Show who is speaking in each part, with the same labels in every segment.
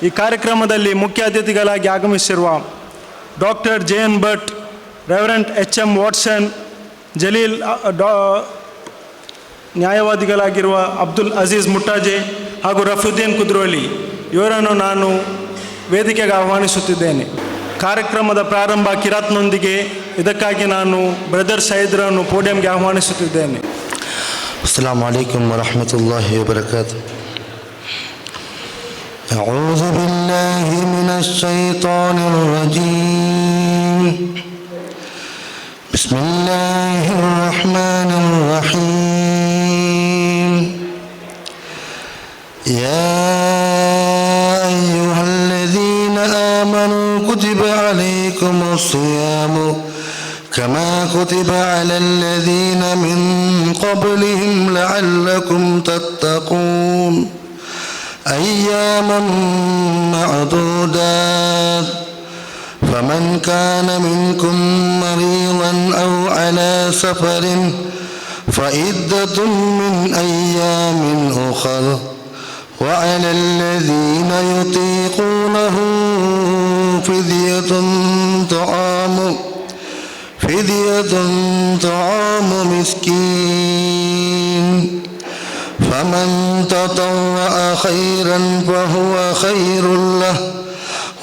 Speaker 1: ಈ ಕಾರ್ಯಕ್ರಮದಲ್ಲಿ ಮುಖ್ಯ ಅತಿಥಿಗಳಾಗಿ ಆಗಮಿಸಿರುವ doctor JN Bhat, reverend HM Watson, Jaleel ನ್ಯಾಯವಾದಿಗಳಾಗಿರುವ ಅಬ್ದುಲ್ ಅಜೀಜ್ ಮುಟ್ಟಾಜೆ ಹಾಗೂ ರಫೀದ್ದೀನ್ ಕುದ್ರೋಳಿ ಇವರನ್ನು ನಾನು ವೇದಿಕೆಗೆ ಆಹ್ವಾನಿಸುತ್ತಿದ್ದೇನೆ. ಕಾರ್ಯಕ್ರಮದ ಪ್ರಾರಂಭ ಕಿರಾತ್ನೊಂದಿಗೆ, ಇದಕ್ಕಾಗಿ ನಾನು ಬ್ರದರ್ ಸೈದ್ರನ್ನು ಪೋಡಿಯಂಗೆ ಆಹ್ವಾನಿಸುತ್ತಿದ್ದೇನೆ.
Speaker 2: ಅಸ್ಸಲಾಮು ಅಲೈಕುಂ ವರಹಮತುಲ್ಲಾಹಿ ವಬರಕಾತುಹು. ಅಊಜು ಬಿಲ್ಲಾಹಿ ಮಿನಶ್ ಶೈತಾನಿರ್ ರಜೀಮ್. ಬಿಸ್ಮಿಲ್ಲಾಹಿರ್ ರಹ್ಮಾನಿರ್ ರಹೀಮ್. ಯಾ ಅಯ್ಯುಹಲ್ಲದೀನ ಆಮನೂ ಕುತಿಬ ಅಲೈಕುಮುಸ್ ಸಿಯಾಮು كما كتب على الذين من قبلهم لعلكم تتقون أياما معدودات فمن كان منكم مريضا أو على سفر فعدة من أيام أخر وعلى الذين يطيقونه فدية طعام مسكين فمن تطوع خيرا فهو خير له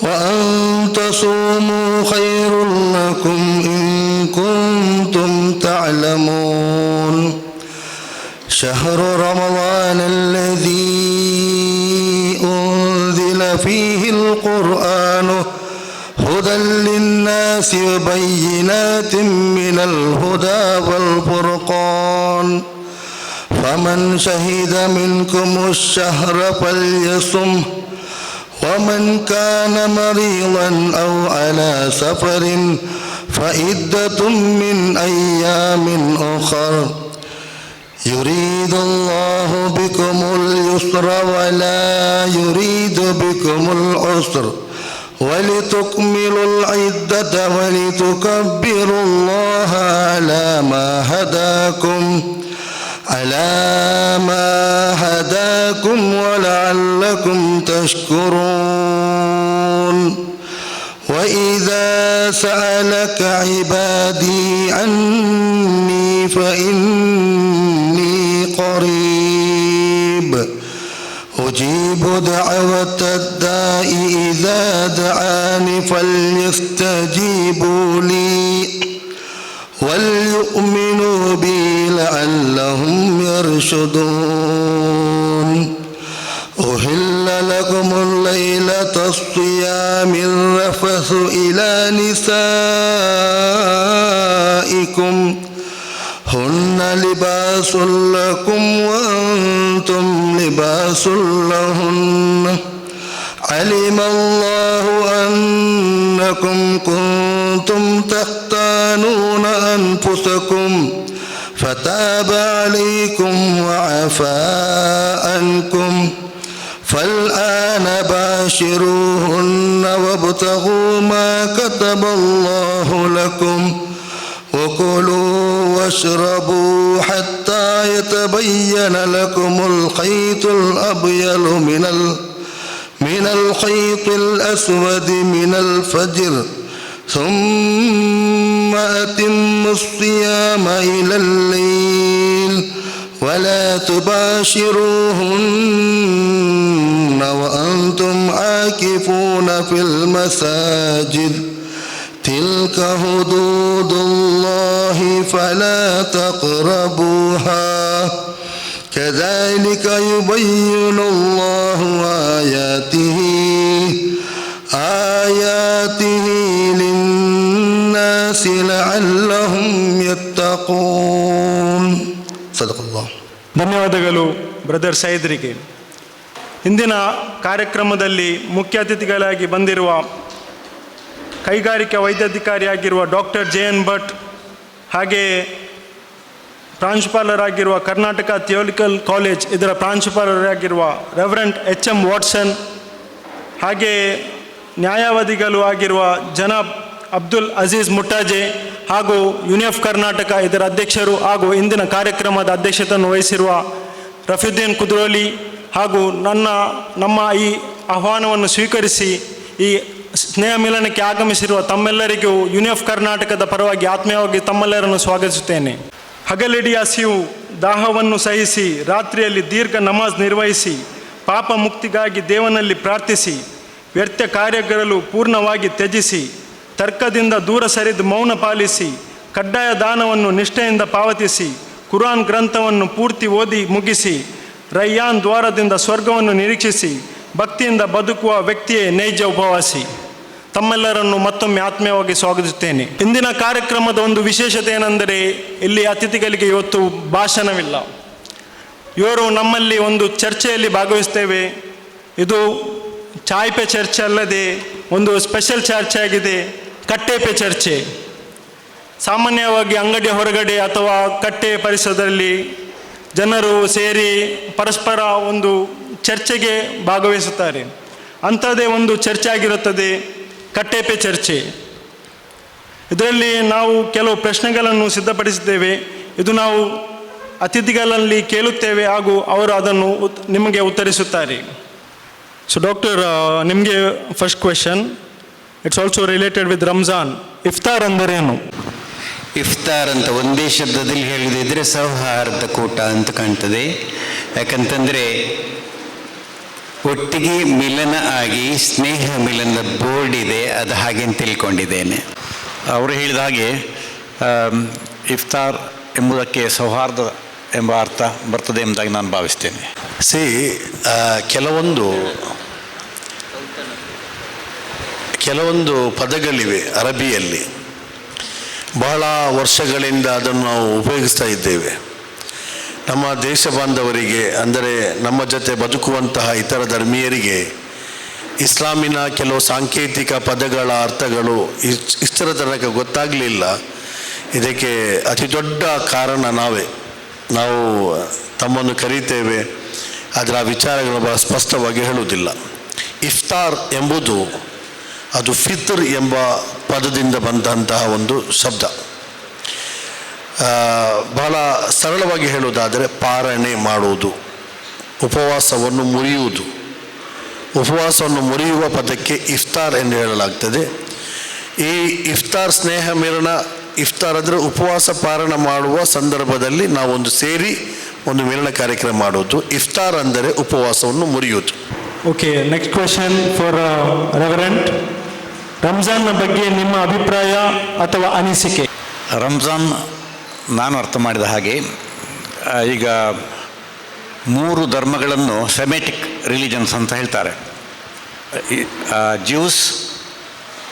Speaker 2: وأن تصوموا خير لكم إن كنتم تعلمون شهر رمضان الذي أنزل فيه القرآن هدى للناس وبينات من الهدى والفرقان فمن شهد منكم الشهر فليصم ومن كان مريضا أو على سفر فعدة من أيام أخر يريد الله بكم اليسر ولا يريد بكم العسر ولتكملوا العدة ولتكبروا الله على ما هداكم ولعلكم تشكرون وإذا سألك عبادي عني فإني قريب أجيب دعوة الداء إذا دعان فليستجيبوا لي وليؤمنوا بي لعلهم يرشدون أحل لكم الليلة الصيام الرفث إلى نسائكم هن لباس لكم وأنتم لباس لهن علم الله أنكم كنتم تختانون أنفسكم فتاب عليكم وعفى عنكم فالآن باشروهن وابتغوا ما كتب الله لكم وكلوا واشربوا حتى يتبين لكم الخيط الأبيض من الخيط الأسود من الفجر ثم أتموا الصيام إلى الليل ولا تباشروهن وأنتم عاكفون في المساجد تلك حدود الله فلا تقربوها كذلك يبين الله آياته للناس لعلهم يتقون صدق الله.
Speaker 1: ಧನ್ಯವಾದಗಳು ಬ್ರದರ್ ಸೈದ್ರಿಗೆ. ಇಂದಿನ ಕಾರ್ಯಕ್ರಮದಲ್ಲಿ ಮುಖ್ಯ ಅತಿಥಿಗಳಾಗಿ ಬಂದಿರುವ ಕೈಗಾರಿಕಾ ವೈದ್ಯಾಧಿಕಾರಿಯಾಗಿರುವ ಡಾಕ್ಟರ್ JN ಭಟ್, ಹಾಗೆಯೇ ಪ್ರಾಂಶುಪಾಲರಾಗಿರುವ ಕರ್ನಾಟಕ ಥಿಯೋಲಿಕಲ್ ಕಾಲೇಜ್ ಇದರ ಪ್ರಾಂಶುಪಾಲರಾಗಿರುವ ರೆವರೆಂಟ್ HM ವಾಟ್ಸನ್, ಹಾಗೆಯೇ ನ್ಯಾಯವಾದಿಗಳು ಆಗಿರುವ ಜನಾಬ್ ಅಬ್ದುಲ್ ಅಜೀಜ್ ಮುಟ್ಟಾಜೆ ಹಾಗೂ ಯುನಿಎಫ್ ಕರ್ನಾಟಕ ಇದರ ಅಧ್ಯಕ್ಷರು ಹಾಗೂ ಇಂದಿನ ಕಾರ್ಯಕ್ರಮದ ಅಧ್ಯಕ್ಷತೆಯನ್ನು ವಹಿಸಿರುವ ರಫೀದ್ದೀನ್ ಕುದ್ರೋಳಿ ಹಾಗೂ ನಮ್ಮ ಈ ಆಹ್ವಾನವನ್ನು ಸ್ವೀಕರಿಸಿ ಈ ಸ್ನೇಹ ಮಿಲನಕ್ಕೆ ಆಗಮಿಸಿರುವ ತಮ್ಮೆಲ್ಲರಿಗೂ ಯುನಿಎಫ್ ಕರ್ನಾಟಕದ ಪರವಾಗಿ ಆತ್ಮೀಯವಾಗಿ ತಮ್ಮೆಲ್ಲರನ್ನು ಸ್ವಾಗತಿಸುತ್ತೇನೆ. ಹಗಲಿಡೀ ಹಸಿವು ದಾಹವನ್ನು ಸಹಿಸಿ ರಾತ್ರಿಯಲ್ಲಿ ದೀರ್ಘ ನಮಾಜ್ ನಿರ್ವಹಿಸಿ ಪಾಪ ಮುಕ್ತಿಗಾಗಿ ದೇವನಲ್ಲಿ ಪ್ರಾರ್ಥಿಸಿ ವ್ಯರ್ಥ ಕಾರ್ಯಗಳು ಪೂರ್ಣವಾಗಿ ತ್ಯಜಿಸಿ ತರ್ಕದಿಂದ ದೂರ ಸರಿದು ಮೌನ ಪಾಲಿಸಿ ಕಡ್ಡಾಯ ದಾನವನ್ನು ನಿಷ್ಠೆಯಿಂದ ಪಾವತಿಸಿ ಕುರಾನ್ ಗ್ರಂಥವನ್ನು ಪೂರ್ತಿ ಓದಿ ಮುಗಿಸಿ ರಯ್ಯಾನ್ ದ್ವಾರದಿಂದ ಸ್ವರ್ಗವನ್ನು ನಿರೀಕ್ಷಿಸಿ ಭಕ್ತಿಯಿಂದ ಬದುಕುವ ವ್ಯಕ್ತಿಯೇ ನೈಜ ಉಪವಾಸಿ. ತಮ್ಮೆಲ್ಲರನ್ನು ಮತ್ತೊಮ್ಮೆ ಆತ್ಮೀಯವಾಗಿ ಸ್ವಾಗತಿಸುತ್ತೇನೆ. ಇಂದಿನ ಕಾರ್ಯಕ್ರಮದ ಒಂದು ವಿಶೇಷತೆ ಏನೆಂದರೆ ಇಲ್ಲಿ ಅತಿಥಿಗಳಿಗೆ ಇವತ್ತು ಭಾಷಣವಿಲ್ಲ. ಇವರು ನಮ್ಮಲ್ಲಿ ಒಂದು ಚರ್ಚೆಯಲ್ಲಿ ಭಾಗವಹಿಸ್ತೇವೆ. ಇದು ಚಾಯ್ ಪೆ ಚರ್ಚೆ ಅಲ್ಲದೆ ಒಂದು ಸ್ಪೆಷಲ್ ಚರ್ಚೆ ಆಗಿದೆ, ಕಟ್ಟೆ ಪೆ ಚರ್ಚೆ. ಸಾಮಾನ್ಯವಾಗಿ ಅಂಗಡಿಯ ಹೊರಗಡೆ ಅಥವಾ ಕಟ್ಟೆ ಪರಿಸರದಲ್ಲಿ ಜನರು ಸೇರಿ ಪರಸ್ಪರ ಒಂದು ಚರ್ಚೆಗೆ ಭಾಗವಹಿಸುತ್ತಾರೆ. ಅಂಥದ್ದೇ ಒಂದು ಚರ್ಚೆ ಆಗಿರುತ್ತದೆ ಕಟ್ಟೆ ಪೆ ಚರ್ಚೆ. ಇದರಲ್ಲಿ ನಾವು ಕೆಲವು ಪ್ರಶ್ನೆಗಳನ್ನು ಸಿದ್ಧಪಡಿಸಿದ್ದೇವೆ. ಇದು ನಾವು ಅತಿಥಿಗಳಲ್ಲಿ ಕೇಳುತ್ತೇವೆ ಹಾಗೂ ಅವರು ಅದನ್ನು ನಿಮಗೆ ಉತ್ತರಿಸುತ್ತಾರೆ. ಸೊ ಡಾಕ್ಟರ್, ನಿಮಗೆ first question, it's also related with Ramzan. ಇಫ್ತಾರ್ ಅಂದರೇನು?
Speaker 3: ಇಫ್ತಾರ್ ಅಂತ ಒಂದೇ ಶಬ್ದದಲ್ಲಿ ಹೇಳಿದಿದ್ರೆ ಸೌಹಾರ್ದ ಕೂಟ ಅಂತ ಕಾಣ್ತದೆ. ಯಾಕಂತಂದರೆ ಒಟ್ಟಿಗೆ ಮಿಲನ ಆಗಿ ಸ್ನೇಹ ಮಿಲನದ ಬೋರ್ಡ್ ಇದೆ, ಅದು ಹಾಗೆ ಅಂತ ತಿಳ್ಕೊಂಡಿದ್ದೇನೆ.
Speaker 4: ಅವರು ಹೇಳಿದ ಹಾಗೆ ಇಫ್ತಾರ್ ಎಂಬುದಕ್ಕೆ ಸೌಹಾರ್ದ ಎಂಬ ಅರ್ಥ ಬರ್ತದೆ ಎಂಬುದಾಗಿ ನಾನು ಭಾವಿಸ್ತೇನೆ.
Speaker 5: ಕೆಲವೊಂದು ಪದಗಳಿವೆ ಅರಬಿಯಲ್ಲಿ, ಬಹಳ ವರ್ಷಗಳಿಂದ ಅದನ್ನು ನಾವು ಉಪಯೋಗಿಸ್ತಾ ಇದ್ದೇವೆ. ನಮ್ಮ ದೇಶ ಬಾಂಧವರಿಗೆ, ಅಂದರೆ ನಮ್ಮ ಜೊತೆ ಬದುಕುವಂತಹ ಇತರ ಧರ್ಮೀಯರಿಗೆ ಇಸ್ಲಾಮಿನ ಕೆಲವು ಸಾಂಕೇತಿಕ ಪದಗಳ ಅರ್ಥಗಳು ಇಷ್ಟರ ತನಕ ಗೊತ್ತಾಗಲಿಲ್ಲ. ಇದಕ್ಕೆ ಅತಿ ದೊಡ್ಡ ಕಾರಣ ನಾವು ತಮ್ಮನ್ನು ಕರೀತೇವೆ, ಅದರ ವಿಚಾರಗಳು ಬಹಳ ಸ್ಪಷ್ಟವಾಗಿ ಹೇಳುವುದಿಲ್ಲ. ಇಫ್ತಾರ್ ಎಂಬುದು ಅದು ಫಿತ್ರ್ ಎಂಬ ಪದದಿಂದ ಬಂದಂತಹ ಒಂದು ಶಬ್ದ. ಬಹಳ ಸರಳವಾಗಿ ಹೇಳುವುದಾದರೆ ಪಾರಣೆ ಮಾಡುವುದು, ಉಪವಾಸವನ್ನು ಮುರಿಯುವುದು. ಉಪವಾಸವನ್ನು ಮುರಿಯುವ ಪದಕ್ಕೆ ಇಫ್ತಾರ್ ಎಂದು ಹೇಳಲಾಗ್ತದೆ. ಈ ಇಫ್ತಾರ್ ಸ್ನೇಹ ಮಿಲನ, ಇಫ್ತಾರ್ ಅಂದರೆ ಉಪವಾಸ ಪಾರಣ ಮಾಡುವ ಸಂದರ್ಭದಲ್ಲಿ ನಾವೊಂದು ಸೇರಿ ಒಂದು ಮಿಲನ ಕಾರ್ಯಕ್ರಮ ಮಾಡುವುದು. ಇಫ್ತಾರ್ ಅಂದರೆ ಉಪವಾಸವನ್ನು ಮುರಿಯುವುದು.
Speaker 1: Okay, next question for reverend. ರಂಜಾನ್ನ ಬಗ್ಗೆ ನಿಮ್ಮ ಅಭಿಪ್ರಾಯ ಅಥವಾ ಅನಿಸಿಕೆ?
Speaker 4: ರಂಜಾನ್ ನಾನು ಅರ್ಥ ಮಾಡಿದ ಹಾಗೆ ಈಗ 3 ಧರ್ಮಗಳನ್ನು ಸೆಮೆಟಿಕ್ ರಿಲಿಜನ್ಸ್ ಅಂತ ಹೇಳ್ತಾರೆ. Juice,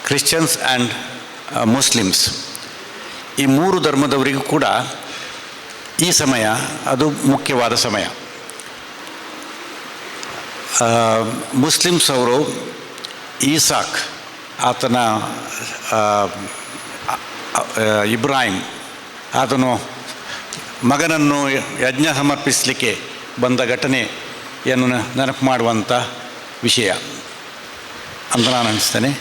Speaker 4: Christians and Muslims. ಈ 3 ಧರ್ಮದವರಿಗೂ ಕೂಡ ಈ ಸಮಯ ಅದು ಮುಖ್ಯವಾದ ಸಮಯ. ಮುಸ್ಲಿಮ್ಸ್ ಅವರು ಈಸಾಕ್, ಆತನ ಇಬ್ರಾಹಿಂ, ಆತನು ಮಗನನ್ನು ಯಜ್ಞ ಸಮರ್ಪಿಸಲಿಕ್ಕೆ ಬಂದ ಘಟನೆಯನ್ನು ನೆನಪು ಮಾಡುವಂಥ ವಿಷಯ ಅಂತ ನಾನು ಅನಿಸ್ತೇನೆ.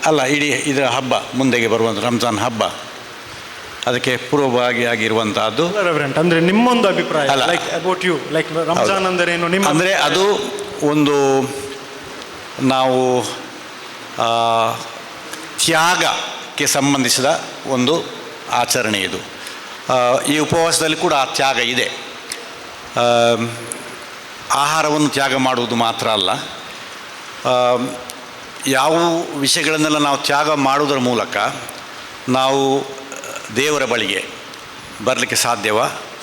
Speaker 4: ಅಲ್ಲ, ಇಡೀ ಇದರ ಹಬ್ಬ ಮುಂದೆಗೆ ಬರುವಂಥ ರಂಜಾನ್ ಹಬ್ಬ, ಅದಕ್ಕೆ ಪೂರ್ವಭಾಗಿಯಾಗಿರುವಂತಹದ್ದು.
Speaker 1: ಅಂದರೆ ನಿಮ್ಮೊಂದು ಅಭಿಪ್ರಾಯ, like about you, like Ramzan ಅಂದರೆ ಏನು ನಿಮ್ಮ?
Speaker 4: ಅಂದರೆ ಅದು ಒಂದು ನಾವು ತ್ಯಾಗಕ್ಕೆ ಸಂಬಂಧಿಸಿದ ಒಂದು ಆಚರಣೆ ಇದು. ಈ ಉಪವಾಸದಲ್ಲಿ ಕೂಡ ಆ ತ್ಯಾಗ ಇದೆ. ಆಹಾರವನ್ನು ತ್ಯಾಗ ಮಾಡುವುದು ಮಾತ್ರ ಅಲ್ಲ, ಯಾವ ವಿಷಯಗಳನ್ನೆಲ್ಲ ನಾವು ತ್ಯಾಗ ಮಾಡುವುದರ ಮೂಲಕ ನಾವು ದೇವರ ಬಳಿಗೆ ಬರಲಿಕ್ಕೆ ಸಾಧ್ಯವ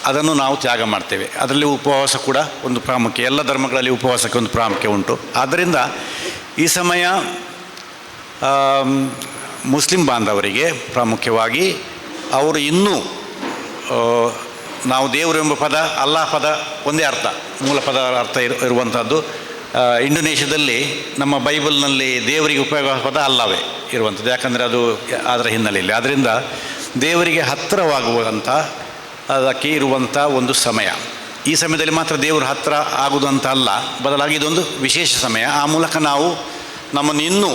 Speaker 4: ಅದನ್ನು ನಾವು ತ್ಯಾಗ ಮಾಡ್ತೇವೆ. ಅದರಲ್ಲಿ ಉಪವಾಸ ಕೂಡ ಒಂದು ಪ್ರಾಮುಖ್ಯ. ಎಲ್ಲ ಧರ್ಮಗಳಲ್ಲಿ ಉಪವಾಸಕ್ಕೆ ಒಂದು ಪ್ರಾಮುಖ್ಯ ಉಂಟು. ಆದ್ದರಿಂದ ಈ ಸಮಯ ಮುಸ್ಲಿಂ ಬಾಂಧವರಿಗೆ ಪ್ರಾಮುಖ್ಯವಾಗಿ ಅವರು ಇನ್ನೂ ನಾವು ದೇವರು ಎಂಬ ಪದ, ಅಲ್ಲಾಹ್ ಪದ ಒಂದೇ ಅರ್ಥ, ಮೂಲ ಪದ ಅರ್ಥ ಇರುವಂಥದ್ದು. ಇಂಡೋನೇಷ್ಯಾದಲ್ಲಿ ನಮ್ಮ ಬೈಬಲ್ನಲ್ಲಿ ದೇವರಿಗೆ ಉಪಯೋಗ ಪದ ಅಲ್ಲವೇ ಇರುವಂಥದ್ದು, ಯಾಕಂದರೆ ಅದು ಅದರ ಹಿನ್ನೆಲೆಯಲ್ಲಿ. ಆದ್ದರಿಂದ ದೇವರಿಗೆ ಹತ್ತಿರವಾಗುವಂಥ ಅದಕ್ಕೆ ಇರುವಂಥ ಒಂದು ಸಮಯ. ಈ ಸಮಯದಲ್ಲಿ ಮಾತ್ರ ದೇವರು ಹತ್ತಿರ ಆಗುವುದಂತ ಅಲ್ಲ, ಬದಲಾಗಿ ಇದೊಂದು ವಿಶೇಷ ಸಮಯ. ಆ ಮೂಲಕ ನಾವು ನಮ್ಮನ್ನು ಇನ್ನೂ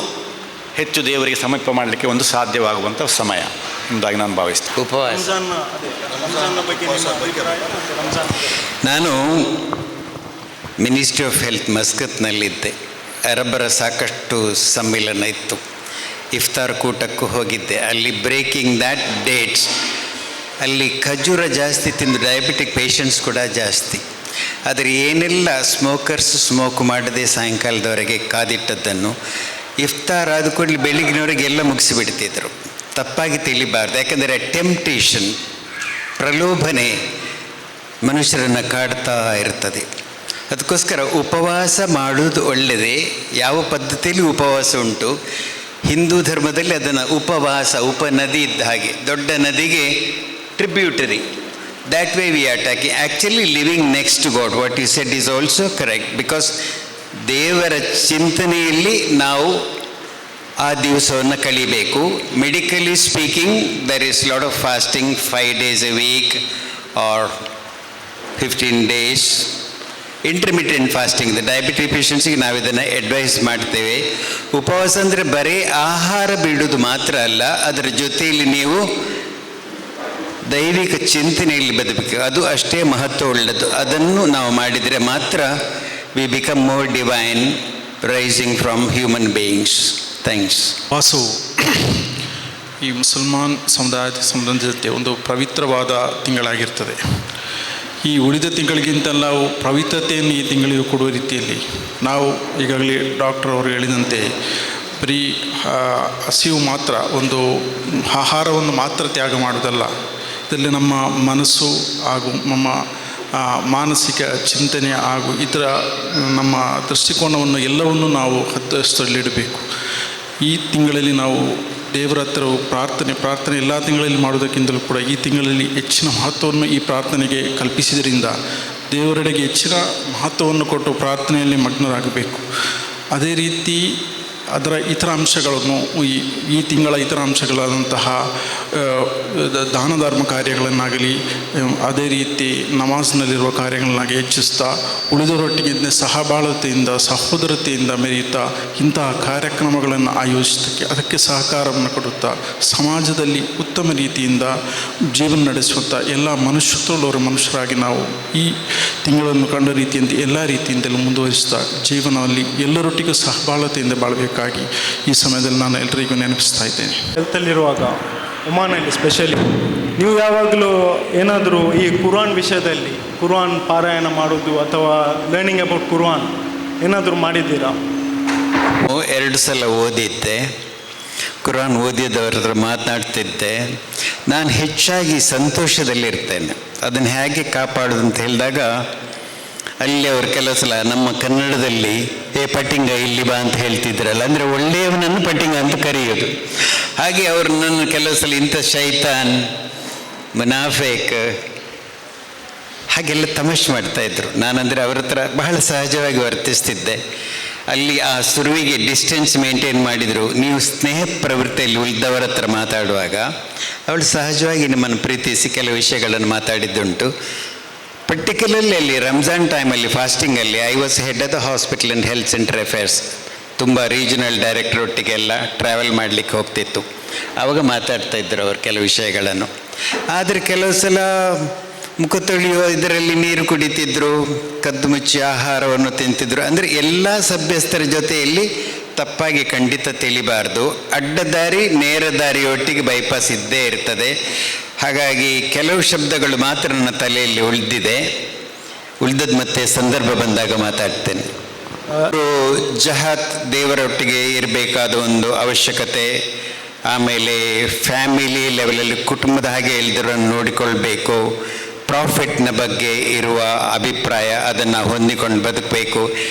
Speaker 4: ಹೆಚ್ಚು ದೇವರಿಗೆ ಸಮೀಪ ಮಾಡಲಿಕ್ಕೆ ಒಂದು ಸಾಧ್ಯವಾಗುವಂಥ ಸಮಯ ಎಂಬುದಾಗಿ ನಾನು ಭಾವಿಸ್ತೇನೆ.
Speaker 3: ನಾನು ಮಿನಿಸ್ಟ್ರಿ ಆಫ್ ಹೆಲ್ತ್ ಮಸ್ಕತ್ನಲ್ಲಿದ್ದೆ. ಅರಬ್ಬರ ಸಾಕಷ್ಟು ಸಮ್ಮಿಲನ ಇತ್ತು. ಇಫ್ತಾರ್ ಕೂಟಕ್ಕೂ ಹೋಗಿದ್ದೆ. ಅಲ್ಲಿ ಬ್ರೇಕಿಂಗ್ ದ್ಯಾಟ್ ಡೇಟ್ಸ್, ಅಲ್ಲಿ ಖಜೂರ ಜಾಸ್ತಿ ತಿಂದು ಡಯಾಬಿಟಿಕ್ ಪೇಷಂಟ್ಸ್ ಕೂಡ ಜಾಸ್ತಿ. ಆದರೆ ಏನೆಲ್ಲ ಸ್ಮೋಕರ್ಸ್ ಸ್ಮೋಕ್ ಮಾಡದೆ ಸಾಯಂಕಾಲದವರೆಗೆ ಕಾದಿಟ್ಟದ್ದನ್ನು ಇಫ್ತಾರ್ ಆದ ಕೂಡಲೇ ಬೆಳಗಿನವರೆಗೆ ಎಲ್ಲ ಮುಗಿಸಿಬಿಡ್ತಿದ್ರು. ತಪ್ಪಾಗಿ ತಿಳಿಬಾರ್ದು, ಯಾಕಂದರೆ ಟೆಂಪ್ಟೇಷನ್, ಪ್ರಲೋಭನೆ ಮನುಷ್ಯರನ್ನು ಕಾಡ್ತಾ ಇರ್ತದೆ. ಅದಕ್ಕೋಸ್ಕರ ಉಪವಾಸ ಮಾಡುವುದು ಒಳ್ಳೆಯದೇ. ಯಾವ ಪದ್ಧತಿಯಲ್ಲಿ ಉಪವಾಸ ಉಂಟು, ಹಿಂದೂ ಧರ್ಮದಲ್ಲಿ ಅದನ್ನು ಉಪವಾಸ, ಉಪನದಿ ಇದ್ದ ಹಾಗೆ, ದೊಡ್ಡ ನದಿಗೆ tributary. That way we are talking. Actually living next to God, what you said is also correct. Because ದೇವರ ಚಿಂತನೆಯಲ್ಲಿ ನಾವು ಆ ದಿವಸವನ್ನು ಕಳಿಬೇಕು. Medically speaking there is lot of fasting, 5 days a week or 15 days. Intermittent fasting, diabetic ಪೇಷಂಟ್ಸಿಗೆ ನಾವು ಇದನ್ನು advice ಮಾಡ್ತೇವೆ. ಉಪವಾಸ ಅಂದರೆ ಬರೀ ಆಹಾರ ಬಿಡೋದು ಮಾತ್ರ ಅಲ್ಲ, ಅದರ ಜೊತೆಯಲ್ಲಿ ನೀವು ದೈವಿಕ ಚಿಂತನೆಯಲ್ಲಿ ಬದುಕಬೇಕು. ಅದು ಅಷ್ಟೇ ಮಹತ್ವ ಉಳ್ಳದ್ದು. ಅದನ್ನು ನಾವು ಮಾಡಿದರೆ ಮಾತ್ರ we become more divine, rising from human beings. Thanks.
Speaker 6: Vasu ಈ ಮುಸಲ್ಮಾನ್ ಸಮುದಾಯಕ್ಕೆ ಸಂಬಂಧಿಸಿದಂತೆ ಒಂದು ಪವಿತ್ರವಾದ ತಿಂಗಳಾಗಿರ್ತದೆ. ಈ ಉಳಿದ ತಿಂಗಳಿಗಿಂತ ನಾವು ಪವಿತ್ರತೆಯನ್ನು ಈ ತಿಂಗಳಿಗೆ ಕೊಡುವ ರೀತಿಯಲ್ಲಿ ನಾವು ಈಗಾಗಲೇ ಡಾಕ್ಟರ್ ಅವರು ಹೇಳಿದಂತೆ ಬರೀ ಹಸಿವು ಮಾತ್ರ, ಒಂದು ಆಹಾರವನ್ನು ಮಾತ್ರ ತ್ಯಾಗ ಮಾಡೋದಲ್ಲ, ಇದರಲ್ಲಿ ನಮ್ಮ ಮನಸ್ಸು ಹಾಗೂ ನಮ್ಮ ಮಾನಸಿಕ ಚಿಂತನೆ ಹಾಗೂ ಇತರ ನಮ್ಮ ದೃಷ್ಟಿಕೋನವನ್ನು ಎಲ್ಲವನ್ನು ನಾವು ಹದ್ದಷ್ಟರಲ್ಲಿಡಬೇಕು. ಈ ತಿಂಗಳಲ್ಲಿ ನಾವು ದೇವರ ಹತ್ರ ಪ್ರಾರ್ಥನೆ ಎಲ್ಲ ತಿಂಗಳಲ್ಲಿ ಮಾಡೋದಕ್ಕಿಂತಲೂ ಕೂಡ ಈ ತಿಂಗಳಲ್ಲಿ ಹೆಚ್ಚಿನ ಮಹತ್ವವನ್ನು ಈ ಪ್ರಾರ್ಥನೆಗೆ ಕಲ್ಪಿಸಿದ್ರಿಂದ ದೇವರೆಡೆಗೆ ಹೆಚ್ಚಿನ ಮಹತ್ವವನ್ನು ಕೊಟ್ಟು ಪ್ರಾರ್ಥನೆಯಲ್ಲಿ ಮಗ್ನರಾಗಬೇಕು. ಅದೇ ರೀತಿ ಅದರ ಇತರ ಅಂಶಗಳನ್ನು ಈ ತಿಂಗಳ ಇತರ ಅಂಶಗಳಾದಂತಹ ದಾನ ಧರ್ಮ ಕಾರ್ಯಗಳನ್ನಾಗಲಿ, ಅದೇ ರೀತಿ ನಮಾಜ್ನಲ್ಲಿರುವ ಕಾರ್ಯಗಳನ್ನಾಗಿ ಹೆಚ್ಚಿಸ್ತಾ ಉಳಿದವರೊಟ್ಟಿಗೆ ಸಹಬಾಳ್ವೆಯಿಂದ ಸಹೋದರತೆಯಿಂದ ಮೆರೆಯುತ್ತಾ ಇಂತಹ ಕಾರ್ಯಕ್ರಮಗಳನ್ನು ಆಯೋಜಿಸೋದಕ್ಕೆ ಅದಕ್ಕೆ ಸಹಕಾರವನ್ನು ಕೊಡುತ್ತಾ ಸಮಾಜದಲ್ಲಿ ಉತ್ತಮ ರೀತಿಯಿಂದ ಜೀವನ ನಡೆಸುವಂಥ ಎಲ್ಲ ಮನುಷ್ಯತ್ವವುಳ್ಳವರ ಮನುಷ್ಯರಾಗಿ ನಾವು ಈ ತಿಂಗಳನ್ನು ಕಂಡ ರೀತಿಯಿಂದ ಎಲ್ಲ ರೀತಿಯಿಂದಲೂ ಮುಂದುವರಿಸ್ತಾ ಜೀವನದಲ್ಲಿ ಎಲ್ಲರೊಟ್ಟಿಗೂ ಸಹಬಾಳ್ವೆಯಿಂದ ಬಾಳಬೇಕು. ಈ ಸಮಯದಲ್ಲಿ ನಾನು ಎಲ್ಲರಿಗೂ ನೆನಪಿಸ್ತಾ ಇದ್ದೇನೆ.
Speaker 1: ಹೆಲ್ತಲ್ಲಿರುವಾಗ ಒಮಾನಲ್ಲಿ ಸ್ಪೆಷಲಿ ನೀವು ಯಾವಾಗಲೂ ಏನಾದರೂ ಈ ಕುರಾನ್ ವಿಷಯದಲ್ಲಿ ಕುರಾನ್ ಪಾರಾಯಣ ಮಾಡೋದು ಅಥವಾ ಲರ್ನಿಂಗ್ ಅಬೌಟ್ ಕುರಾನ್ ಏನಾದರೂ ಮಾಡಿದ್ದೀರಾ?
Speaker 3: 2 ಸಲ ಓದಿದ್ದೆ. ಕುರಾನ್ ಓದಿದವ್ರ ಹತ್ರ ಮಾತನಾಡ್ತಿದ್ದೆ. ನಾನು ಹೆಚ್ಚಾಗಿ ಸಂತೋಷದಲ್ಲಿರ್ತೇನೆ. ಅದನ್ನು ಹೇಗೆ ಕಾಪಾಡೋದು ಅಂತ ಹೇಳಿದಾಗ ಅಲ್ಲಿ ಅವರು ಕೆಲವು ಸಲ ನಮ್ಮ ಕನ್ನಡದಲ್ಲಿ ಪಟ್ಟಿಂಗ ಇಲ್ಲಿ ಬಾ ಅಂತ ಹೇಳ್ತಿದ್ರಲ್ಲ, ಅಂದರೆ ಒಳ್ಳೆಯವನನ್ನು ಪಟ್ಟಿಂಗ ಅಂತ ಕರೆಯೋದು. ಹಾಗೆ ಅವರು ನನ್ನ ಕೆಲವು ಸಲ ಇಂಥ ಶೈತಾನ್, ಮುನಾಫೇಕ್ ಹಾಗೆಲ್ಲ ತಮಾಷೆ ಮಾಡ್ತಾಯಿದ್ರು. ನಾನಂದರೆ ಅವ್ರ ಹತ್ರ ಬಹಳ ಸಹಜವಾಗಿ ವರ್ತಿಸ್ತಿದ್ದೆ. ಅಲ್ಲಿ ಆ ಸುರುವಿಗೆ ಡಿಸ್ಟೆನ್ಸ್ ಮೇಂಟೈನ್ ಮಾಡಿದರು. ನೀವು ಸ್ನೇಹ ಪ್ರವೃತ್ತಿಯಲ್ಲಿ ಉಳಿದವರ ಹತ್ರ ಮಾತಾಡುವಾಗ ಅವಳು ಸಹಜವಾಗಿ ನಿಮ್ಮನ್ನು ಪ್ರೀತಿಸಿ ಕೆಲವು ವಿಷಯಗಳನ್ನು ಮಾತಾಡಿದ್ದುಂಟು. ಪರ್ಟಿಕ್ಯುಲರ್ಲಿ ಅಲ್ಲಿ ರಂಜಾನ್ ಟೈಮಲ್ಲಿ ಫಾಸ್ಟಿಂಗಲ್ಲಿ I was head of the hospital and health centre affairs. ತುಂಬ ರೀಜನಲ್ ಡೈರೆಕ್ಟರ್ ಒಟ್ಟಿಗೆ ಎಲ್ಲ ಟ್ರಾವೆಲ್ ಮಾಡಲಿಕ್ಕೆ ಹೋಗ್ತಿತ್ತು. ಆವಾಗ ಮಾತಾಡ್ತಾ ಇದ್ದರು ಅವರು ಕೆಲವು ವಿಷಯಗಳನ್ನು. ಆದರೆ ಕೆಲವು ಸಲ ಮುಖ ತೊಳೆಯುವ ಇದರಲ್ಲಿ ನೀರು ಕುಡಿತಿದ್ರು, ಕದ್ದು ಮುಚ್ಚಿ ಆಹಾರವನ್ನು ತಿಂತಿದ್ರು. ಅಂದರೆ ಎಲ್ಲ ಸಭ್ಯಸ್ಥರ ಜೊತೆಯಲ್ಲಿ ತಪ್ಪಾಗಿ ಖಂಡಿತ ತಿಳಿಬಾರ್ದು. ಅಡ್ಡದಾರಿ ನೇರ ದಾರಿಯೊಟ್ಟಿಗೆ ಬೈಪಾಸ್ ಇದ್ದೇ ಇರ್ತದೆ. ಹಾಗಾಗಿ ಕೆಲವು ಶಬ್ದಗಳು ಮಾತ್ರ ನನ್ನ ತಲೆಯಲ್ಲಿ ಉಳಿದದ್ದು ಮತ್ತೆ ಸಂದರ್ಭ ಬಂದಾಗ ಮಾತಾಡ್ತೇನೆ. ಜಹಾತ್ ದೇವರೊಟ್ಟಿಗೆ ಇರಬೇಕಾದ ಒಂದು ಅವಶ್ಯಕತೆ, ಆಮೇಲೆ ಫ್ಯಾಮಿಲಿ ಲೆವೆಲಲ್ಲಿ ಕುಟುಂಬದ ಹಾಗೆ ಎಲ್ಲದರನ್ನು ನೋಡಿಕೊಳ್ಬೇಕು. ಪ್ರಾಫಿಟ್ನ ಬಗ್ಗೆ ಇರುವ ಅಭಿಪ್ರಾಯ, ಅದನ್ನು ಹೊಂದಿಕೊಂಡು ಬದುಕಬೇಕು.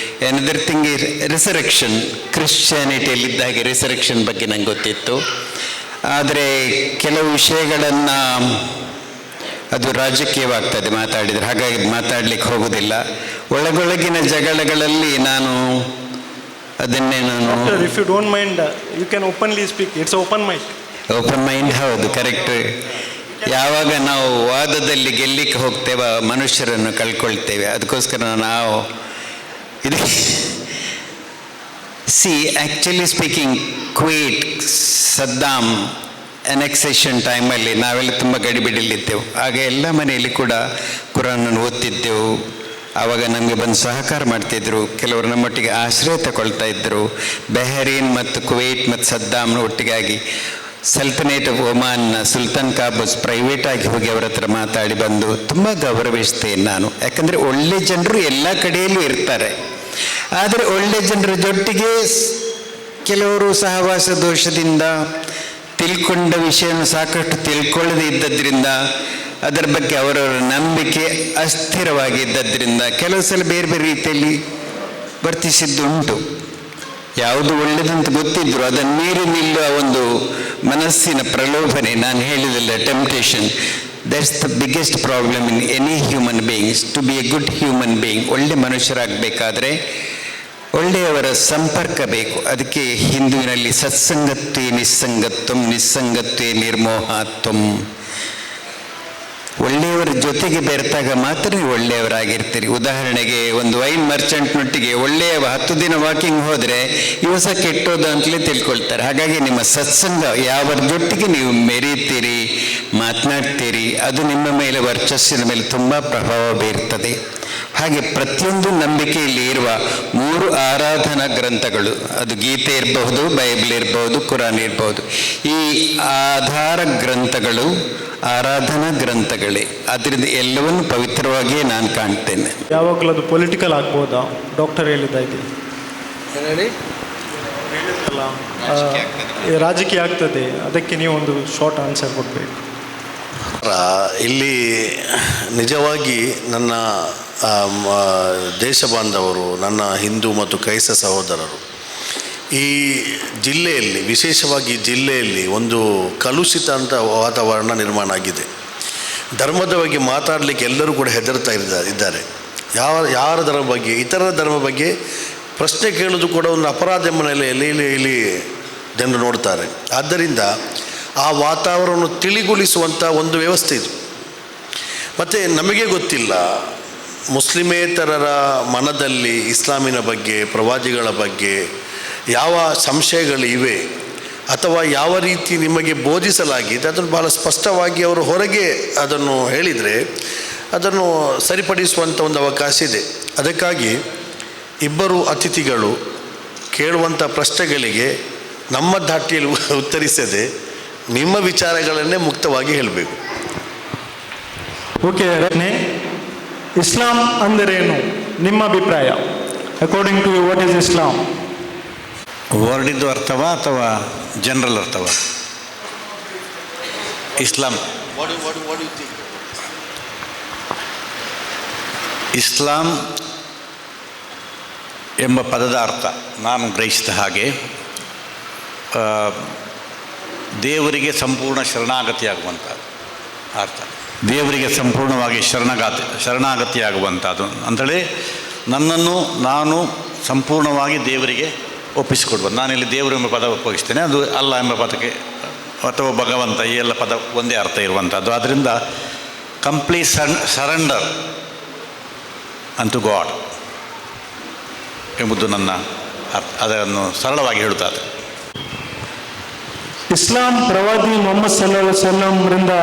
Speaker 3: Another thing is resurrection. ಕ್ರಿಶ್ಚಿಯಾನಿಟಿಯಲ್ಲಿದ್ದ ಹಾಗೆ ರಿಸರೆಕ್ಷನ್ ಬಗ್ಗೆ ನಂಗೆ ಗೊತ್ತಿತ್ತು. ಆದರೆ ಕೆಲವು ವಿಷಯಗಳನ್ನು ಅದು ರಾಜಕೀಯವಾಗ್ತದೆ ಮಾತಾಡಿದರೆ, ಹಾಗಾಗಿ ಮಾತಾಡಲಿಕ್ಕೆ ಹೋಗೋದಿಲ್ಲ. ಒಳಗೊಳಗಿನ ಜಗಳಗಳಲ್ಲಿ ನಾನು ಅದನ್ನೇ
Speaker 1: if you don't mind you can openly speak. It's open mind.
Speaker 3: Open mind, ಹೌದು, ಕರೆಕ್ಟ್. ಯಾವಾಗ ನಾವು ವಾದದಲ್ಲಿ ಗೆಲ್ಲಿಕ್ಕೆ ಹೋಗ್ತೇವೆ ಮನುಷ್ಯರನ್ನು ಕಳ್ಕೊಳ್ತೇವೆ. ಅದಕ್ಕೋಸ್ಕರ ನಾವು ಇದು ಆ್ಯಕ್ಚುಲಿ ಸ್ಪೀಕಿಂಗ್, ಕುವೈಟ್ ಸದ್ದಾಮ್ ಅನೆಕ್ಸೇಷನ್ ಟೈಮಲ್ಲಿ ನಾವೆಲ್ಲ ತುಂಬ ಗಡಿಬಿಡಿಲಿದ್ದೆವು. ಆಗ ಎಲ್ಲ ಮನೆಯಲ್ಲಿ ಕೂಡ ಕುರಾನನ್ನು ಓದ್ತಿದ್ದೆವು. ಆವಾಗ ನಮಗೆ ಬಂದು ಸಹಕಾರ ಮಾಡ್ತಿದ್ರು. ಕೆಲವರು ನಮ್ಮೊಟ್ಟಿಗೆ ಆಶ್ರಯ ತಗೊಳ್ತಾ ಇದ್ದರು. ಬೆಹರೀನ್ ಮತ್ತು ಕುವೈಟ್ ಮತ್ತು ಸದ್ದಾಮ್ನ ಒಟ್ಟಿಗಾಗಿ ಸಲ್ತನೇಟ್ ಆಫ್ ಒಮಾನ್ನ ಸುಲ್ತಾನ್ ಕಾಬೂಸ್ ಪ್ರೈವೇಟಾಗಿ ಹೋಗಿ ಅವರ ಹತ್ರ ಮಾತಾಡಿ ಬಂದು ತುಂಬ ಗೌರವಿಸ್ತೇನೆ ನಾನು. ಯಾಕಂದರೆ ಒಳ್ಳೆ ಜನರು ಎಲ್ಲ ಕಡೆಯಲ್ಲೂ ಇರ್ತಾರೆ. ಆದರೆ ಒಳ್ಳೆ ಜನರ ಜೊಟ್ಟಿಗೆ ಕೆಲವರು ಸಹವಾಸ ದೋಷದಿಂದ ತಿಳ್ಕೊಂಡ ವಿಷಯನ ಸಾಕಷ್ಟು ತಿಳ್ಕೊಳ್ಳದೇ ಇದ್ದದ್ರಿಂದ, ಅದರ ಬಗ್ಗೆ ಅವರವರ ನಂಬಿಕೆ ಅಸ್ಥಿರವಾಗಿದ್ದದ್ರಿಂದ ಕೆಲವು ಸಲ ಬೇರೆ ಬೇರೆ ರೀತಿಯಲ್ಲಿ ವರ್ತಿಸಿದ್ದುಂಟು. ಯಾವುದು ಒಳ್ಳೆಯದಂತ ಗೊತ್ತಿದ್ರು ಅದನ್ನು ಮೀರಿ ನಿಲ್ಲುವ ಒಂದು ಮನಸ್ಸಿನ ಪ್ರಲೋಭನೆ, ನಾನು ಹೇಳಿದಲ್ಲ, temptation. That's the biggest problem in any human beings. To B A good human being, ಒಳ್ಳೆ ಮನುಷ್ಯರಾಗಬೇಕಾದ್ರೆ ಒಳ್ಳೆಯವರ ಸಂಪರ್ಕ ಬೇಕು. ಅದಕ್ಕೆ ಹಿಂದೂವಿನಲ್ಲಿ ಸತ್ಸಂಗತ್ವೇ ನಿಸ್ಸಂಗತ್ವಂ, ನಿಸ್ಸಂಗತ್ವೇ ನಿರ್ಮೋಹತ್ವಂ. ಒಳ್ಳೆಯವರ ಜೊತೆಗೆ ಬೆರೆತಾಗ ಮಾತ್ರ ನೀವು ಒಳ್ಳೆಯವರಾಗಿರ್ತೀರಿ. ಉದಾಹರಣೆಗೆ ಒಂದು ವೈನ್ ಮರ್ಚೆಂಟ್ನೊಟ್ಟಿಗೆ ಒಳ್ಳೆಯ 10 ದಿನ ವಾಕಿಂಗ್ ಹೋದರೆ ಇವ ಸಹ ಕೆಟ್ಟೋದು ಅಂತಲೇ ತಿಳ್ಕೊಳ್ತಾರೆ. ಹಾಗಾಗಿ ನಿಮ್ಮ ಸತ್ಸಂಗ ಯಾವರ ಜೊತೆಗೆ ನೀವು ಮೆರೀತೀರಿ, ಮಾತನಾಡ್ತೀರಿ, ಅದು ನಿಮ್ಮ ಮೇಲೆ, ವರ್ಚಸ್ಸಿನ ಮೇಲೆ ತುಂಬ ಪ್ರಭಾವ ಬೀರ್ತದೆ. ಹಾಗೆ ಪ್ರತಿಯೊಂದು ನಂಬಿಕೆಯಲ್ಲಿ ಇರುವ 3 ಆರಾಧನಾ ಗ್ರಂಥಗಳು, ಅದು ಗೀತೆ ಇರಬಹುದು, ಬೈಬಲ್ ಇರಬಹುದು, ಕುರಾನ್ ಇರಬಹುದು, ಈ ಆಧಾರ ಗ್ರಂಥಗಳು ಆರಾಧನಾ ಗ್ರಂಥಗಳೇ. ಅದರಿಂದ ಎಲ್ಲವನ್ನು ಪವಿತ್ರವಾಗಿಯೇ ನಾನು ಕಾಣ್ತೇನೆ.
Speaker 1: ಯಾವಾಗಲೂ ಅದು ಪೊಲಿಟಿಕಲ್ ಆಗ್ಬೋದಾ? ಡಾಕ್ಟರ್ ಹೇಳಿದ್ದಾಯ್ತು, ರಾಜಕೀಯ ಆಗ್ತದೆ. ಅದಕ್ಕೆ ನೀವು ಒಂದು ಶಾರ್ಟ್ ಆನ್ಸರ್ ಕೊಡಬೇಕು.
Speaker 5: ಇಲ್ಲಿ ನಿಜವಾಗಿ ನನ್ನ ದೇಶ ಬಾಂಧವರು, ನನ್ನ ಹಿಂದೂ ಮತ್ತು ಕ್ರೈಸ್ತ ಸಹೋದರರು, ಈ ಜಿಲ್ಲೆಯಲ್ಲಿ, ವಿಶೇಷವಾಗಿ ಜಿಲ್ಲೆಯಲ್ಲಿ ಒಂದು ಕಲುಷಿತ ಅಂತ ವಾತಾವರಣ ನಿರ್ಮಾಣ ಆಗಿದೆ. ಧರ್ಮದ ಬಗ್ಗೆ ಮಾತಾಡಲಿಕ್ಕೆ ಎಲ್ಲರೂ ಕೂಡ ಹೆದರ್ತಾ ಇದ್ದಾರೆ. ಯಾರ ಧರ್ಮ ಬಗ್ಗೆ, ಇತರ ಧರ್ಮ ಬಗ್ಗೆ ಪ್ರಶ್ನೆ ಕೇಳೋದು ಕೂಡ ಒಂದು ಅಪರಾಧ ಎಂಬ ನೆಲೆಯಲ್ಲಿ ಇಲ್ಲಿ ಜನರು ನೋಡ್ತಾರೆ. ಆದ್ದರಿಂದ ಆ ವಾತಾವರಣವನ್ನು ತಿಳಿಗೊಳಿಸುವಂಥ ಒಂದು ವ್ಯವಸ್ಥೆ ಇದು. ಮತ್ತು ನಮಗೆ ಗೊತ್ತಿಲ್ಲ, ಮುಸ್ಲಿಮೇತರರ ಮನದಲ್ಲಿ ಇಸ್ಲಾಮಿನ ಬಗ್ಗೆ, ಪ್ರವಾದಿಗಳ ಬಗ್ಗೆ ಯಾವ ಸಂಶಯಗಳಿವೆ ಅಥವಾ ಯಾವ ರೀತಿ ನಿಮಗೆ ಬೋಧಿಸಲಾಗಿದೆ ಅದನ್ನು ಭಾಳ ಸ್ಪಷ್ಟವಾಗಿ ಅವರು ಹೊರಗೆ ಅದನ್ನು ಹೇಳಿದರೆ ಅದನ್ನು ಸರಿಪಡಿಸುವಂಥ ಒಂದು ಅವಕಾಶ ಇದೆ. ಅದಕ್ಕಾಗಿ ಇಬ್ಬರು ಅತಿಥಿಗಳು ಕೇಳುವಂಥ ಪ್ರಶ್ನೆಗಳಿಗೆ ನಮ್ಮ ಧಾಟಿಯಲ್ಲಿ ಉತ್ತರಿಸದೆ ನಿಮ್ಮ ವಿಚಾರಗಳನ್ನೇ ಮುಕ್ತವಾಗಿ ಹೇಳಬೇಕು.
Speaker 1: ಓಕೆ ರತ್ನೆ, ಇಸ್ಲಾಂ ಅಂದರೇನು ನಿಮ್ಮ ಅಭಿಪ್ರಾಯ? According to you, what is Islam?
Speaker 4: ವರ್ಡಿದ್ದು ಅರ್ಥವ ಅಥವಾ ಜನರಲ್ ಅರ್ಥವ? ಇಸ್ಲಾಂ, ಇಸ್ಲಾಂ ಎಂಬ ಪದದ ಅರ್ಥ ನಾನು ಗ್ರಹಿಸಿದ ಹಾಗೆ ದೇವರಿಗೆ ಸಂಪೂರ್ಣ ಶರಣಾಗತಿಯಾಗುವಂಥ ಅರ್ಥ. ದೇವರಿಗೆ ಸಂಪೂರ್ಣವಾಗಿ ಶರಣಾಗತಿಯಾಗುವಂಥದ್ದು ಅಂಥೇಳಿ ನನ್ನನ್ನು ನಾನು ಸಂಪೂರ್ಣವಾಗಿ ದೇವರಿಗೆ ಒಪ್ಪಿಸಿಕೊಡ್ಬೋದು. ನಾನಿಲ್ಲಿ ದೇವರು ಎಂಬ ಪದ ಉಪಯೋಗಿಸ್ತೇನೆ, ಅದು ಅಲ್ಲ ಎಂಬ ಪದಕ್ಕೆ ಅಥವಾ ಭಗವಂತ, ಈ ಎಲ್ಲ ಪದ ಒಂದೇ ಅರ್ಥ ಇರುವಂಥದ್ದು. ಆದ್ದರಿಂದ complete surrender an to god ಎಂಬುದು ನನ್ನ ಅರ್ಥ. ಅದನ್ನು ಸರಳವಾಗಿ ಹೇಳುತ್ತಾರೆ.
Speaker 1: ಇಸ್ಲಾಂ ಪ್ರವಾದಿ ಮೊಹಮ್ಮದ್ ಸಲ್ಲಲ್ಲಾಹು ಅಲೈಹಿ ವಸಲ್ಲಂರಿಂದ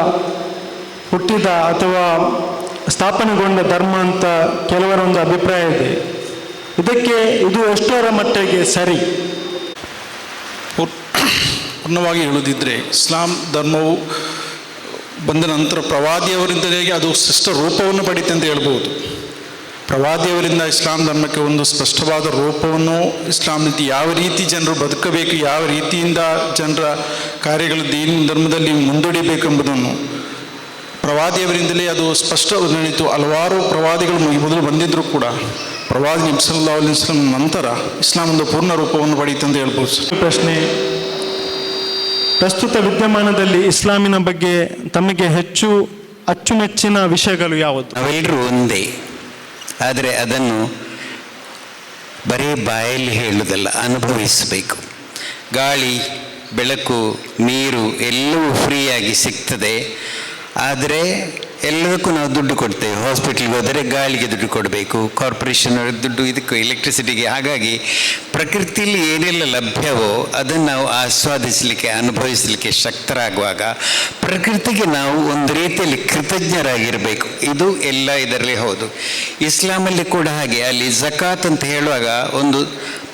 Speaker 1: ಹುಟ್ಟಿದ ಅಥವಾ ಸ್ಥಾಪನೆಗೊಂಡ ಧರ್ಮ ಅಂತ ಕೆಲವರ ಒಂದು ಅಭಿಪ್ರಾಯ ಇದೆ. ಇದಕ್ಕೆ ಇದು ಎಷ್ಟರ ಮಟ್ಟಿಗೆ ಸರಿ?
Speaker 6: ಪೂರ್ಣವಾಗಿ ಹೇಳುವುದಿದ್ದರೆ ಇಸ್ಲಾಂ ಧರ್ಮವು ಬಂದ ನಂತರ ಪ್ರವಾದಿಯವರಿಂದಲೇ ಅದು ಸ್ಪಷ್ಟ ರೂಪವನ್ನು ಪಡೀತೆ ಅಂತ ಹೇಳ್ಬೋದು. ಪ್ರವಾದಿಯವರಿಂದ ಇಸ್ಲಾಂ ಧರ್ಮಕ್ಕೆ ಒಂದು ಸ್ಪಷ್ಟವಾದ ರೂಪವನ್ನು, ಇಸ್ಲಾಂ ನೀತಿ ಯಾವ ರೀತಿ ಜನರು ಬದುಕಬೇಕು, ಯಾವ ರೀತಿಯಿಂದ ಜನರ ಕಾರ್ಯಗಳು ದೀನ್ ಧರ್ಮದಲ್ಲಿ ಮುಂದೂಡಬೇಕೆಂಬುದನ್ನು ಪ್ರವಾದಿಯವರಿಂದಲೇ ಅದು ಸ್ಪಷ್ಟ ನಡೀತು. ಹಲವಾರು ಪ್ರವಾದಿಗಳು ಮೊದಲು ಬಂದಿದ್ದರೂ ಕೂಡ ಪ್ರವಾದಿ ನಬಿ ಸಲ್ಲಲ್ಲಾಹು ಅಲೈಹಿ ವಸಲ್ಲಂ ನಂತರ ಇಸ್ಲಾಂ ಒಂದು ಪೂರ್ಣ ರೂಪವನ್ನು ಪಡೀತು ಅಂತ ಹೇಳ್ಬೋದು.
Speaker 1: ಪ್ರಶ್ನೆ, ಪ್ರಸ್ತುತ ವಿದ್ಯಮಾನದಲ್ಲಿ ಇಸ್ಲಾಮಿನ ಬಗ್ಗೆ ತಮಗೆ ಹೆಚ್ಚು ಅಚ್ಚುಮೆಚ್ಚಿನ ವಿಷಯಗಳು ಯಾವುದು?
Speaker 3: ನಾವೆಲ್ಲರೂ ಒಂದೇ, ಆದರೆ ಅದನ್ನು ಬರೀ ಬಾಯಲ್ಲಿ ಹೇಳುವುದಲ್ಲ, ಅನುಭವಿಸಬೇಕು. ಗಾಳಿ, ಬೆಳಕು, ನೀರು ಎಲ್ಲವೂ ಫ್ರೀಯಾಗಿ ಸಿಗ್ತದೆ. ಆದರೆ ಎಲ್ಲದಕ್ಕೂ ನಾವು ದುಡ್ಡು ಕೊಡ್ತೇವೆ. ಹಾಸ್ಪಿಟ್ಲಿಗೆ ಹೋದರೆ ಗಾಳಿಗೆ ದುಡ್ಡು ಕೊಡಬೇಕು, ಕಾರ್ಪೊರೇಷನ್ ದುಡ್ಡು ಇದಕ್ಕೂ, ಎಲೆಕ್ಟ್ರಿಸಿಟಿಗೆ. ಹಾಗಾಗಿ ಪ್ರಕೃತಿಯಲ್ಲಿ ಏನೆಲ್ಲ ಲಭ್ಯವೋ ಅದನ್ನು ನಾವು ಆಸ್ವಾದಿಸಲಿಕ್ಕೆ, ಅನುಭವಿಸಲಿಕ್ಕೆ ಶಕ್ತರಾಗುವಾಗ ಪ್ರಕೃತಿಗೆ ನಾವು ಒಂದು ರೀತಿಯಲ್ಲಿ ಕೃತಜ್ಞರಾಗಿರಬೇಕು. ಇದು ಎಲ್ಲ ಇದರಲ್ಲಿ ಹೌದು. ಇಸ್ಲಾಮಲ್ಲಿ ಕೂಡ ಹಾಗೆ. ಅಲ್ಲಿ ಝಕಾತ್ ಅಂತ ಹೇಳುವಾಗ ಒಂದು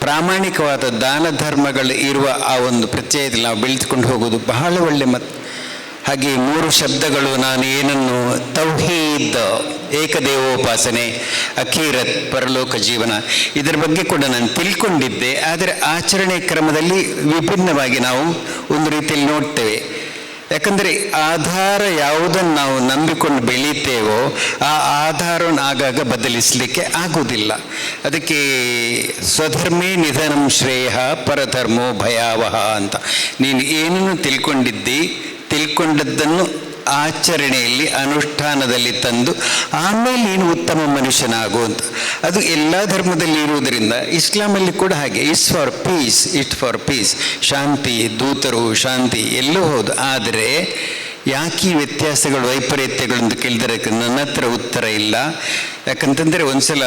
Speaker 3: ಪ್ರಾಮಾಣಿಕವಾದ ದಾನ ಧರ್ಮಗಳು ಇರುವ ಆ ಒಂದು ಪ್ರತ್ಯಯದಲ್ಲಿ ನಾವು ಬೆಳೆದುಕೊಂಡು ಹೋಗೋದು ಬಹಳ ಒಳ್ಳೆ. ಮತ್ತು ಹಾಗೆ 3 ಶಬ್ದಗಳು, ನಾನು ಏನನ್ನು ತೌಹೀದ್, ಏಕದೇವೋಪಾಸನೆ, ಅಖೀರತ್, ಪರಲೋಕ ಜೀವನ, ಇದರ ಬಗ್ಗೆ ಕೂಡ ನಾನು ತಿಳ್ಕೊಂಡಿದ್ದೆ. ಆದರೆ ಆಚರಣೆ ಕ್ರಮದಲ್ಲಿ ವಿಭಿನ್ನವಾಗಿ ನಾವು ಒಂದು ರೀತಿಯಲ್ಲಿ ನೋಡ್ತೇವೆ. ಯಾಕಂದರೆ ಆಧಾರ ಯಾವುದನ್ನು ನಾವು ನಂಬಿಕೊಂಡು ಬೆಳೀತೇವೋ ಆ ಆಧಾರವನ್ನು ಆಗಾಗ ಬದಲಿಸಲಿಕ್ಕೆ ಆಗುವುದಿಲ್ಲ. ಅದಕ್ಕೆ ಸ್ವಧರ್ಮೇ ನಿಧನಂ ಶ್ರೇಯ ಪರಧರ್ಮೋ ಭಯಾವಹ ಅಂತ. ನೀನು ಏನನ್ನು ತಿಳ್ಕೊಂಡದ್ದನ್ನು ಆಚರಣೆಯಲ್ಲಿ, ಅನುಷ್ಠಾನದಲ್ಲಿ ತಂದು ಆಮೇಲೆ ನೀನು ಉತ್ತಮ ಮನುಷ್ಯನಾಗುವಂತ. ಅದು ಎಲ್ಲ ಧರ್ಮದಲ್ಲಿ ಇರುವುದರಿಂದ ಇಸ್ಲಾಮಲ್ಲಿ ಕೂಡ ಹಾಗೆ. ಇಟ್ ಫಾರ್ ಪೀಸ್, ಶಾಂತಿ, ದೂತರು, ಶಾಂತಿ ಎಲ್ಲೂ ಹೌದು. ಆದರೆ ಯಾಕೆ ಈ ವ್ಯತ್ಯಾಸಗಳು, ವೈಪರೀತ್ಯಗಳು ಅಂತ ಕೇಳಿದರೆ ನನ್ನ ಹತ್ರ ಉತ್ತರ ಇಲ್ಲ. ಯಾಕಂತಂದರೆ ಒಂದು ಸಲ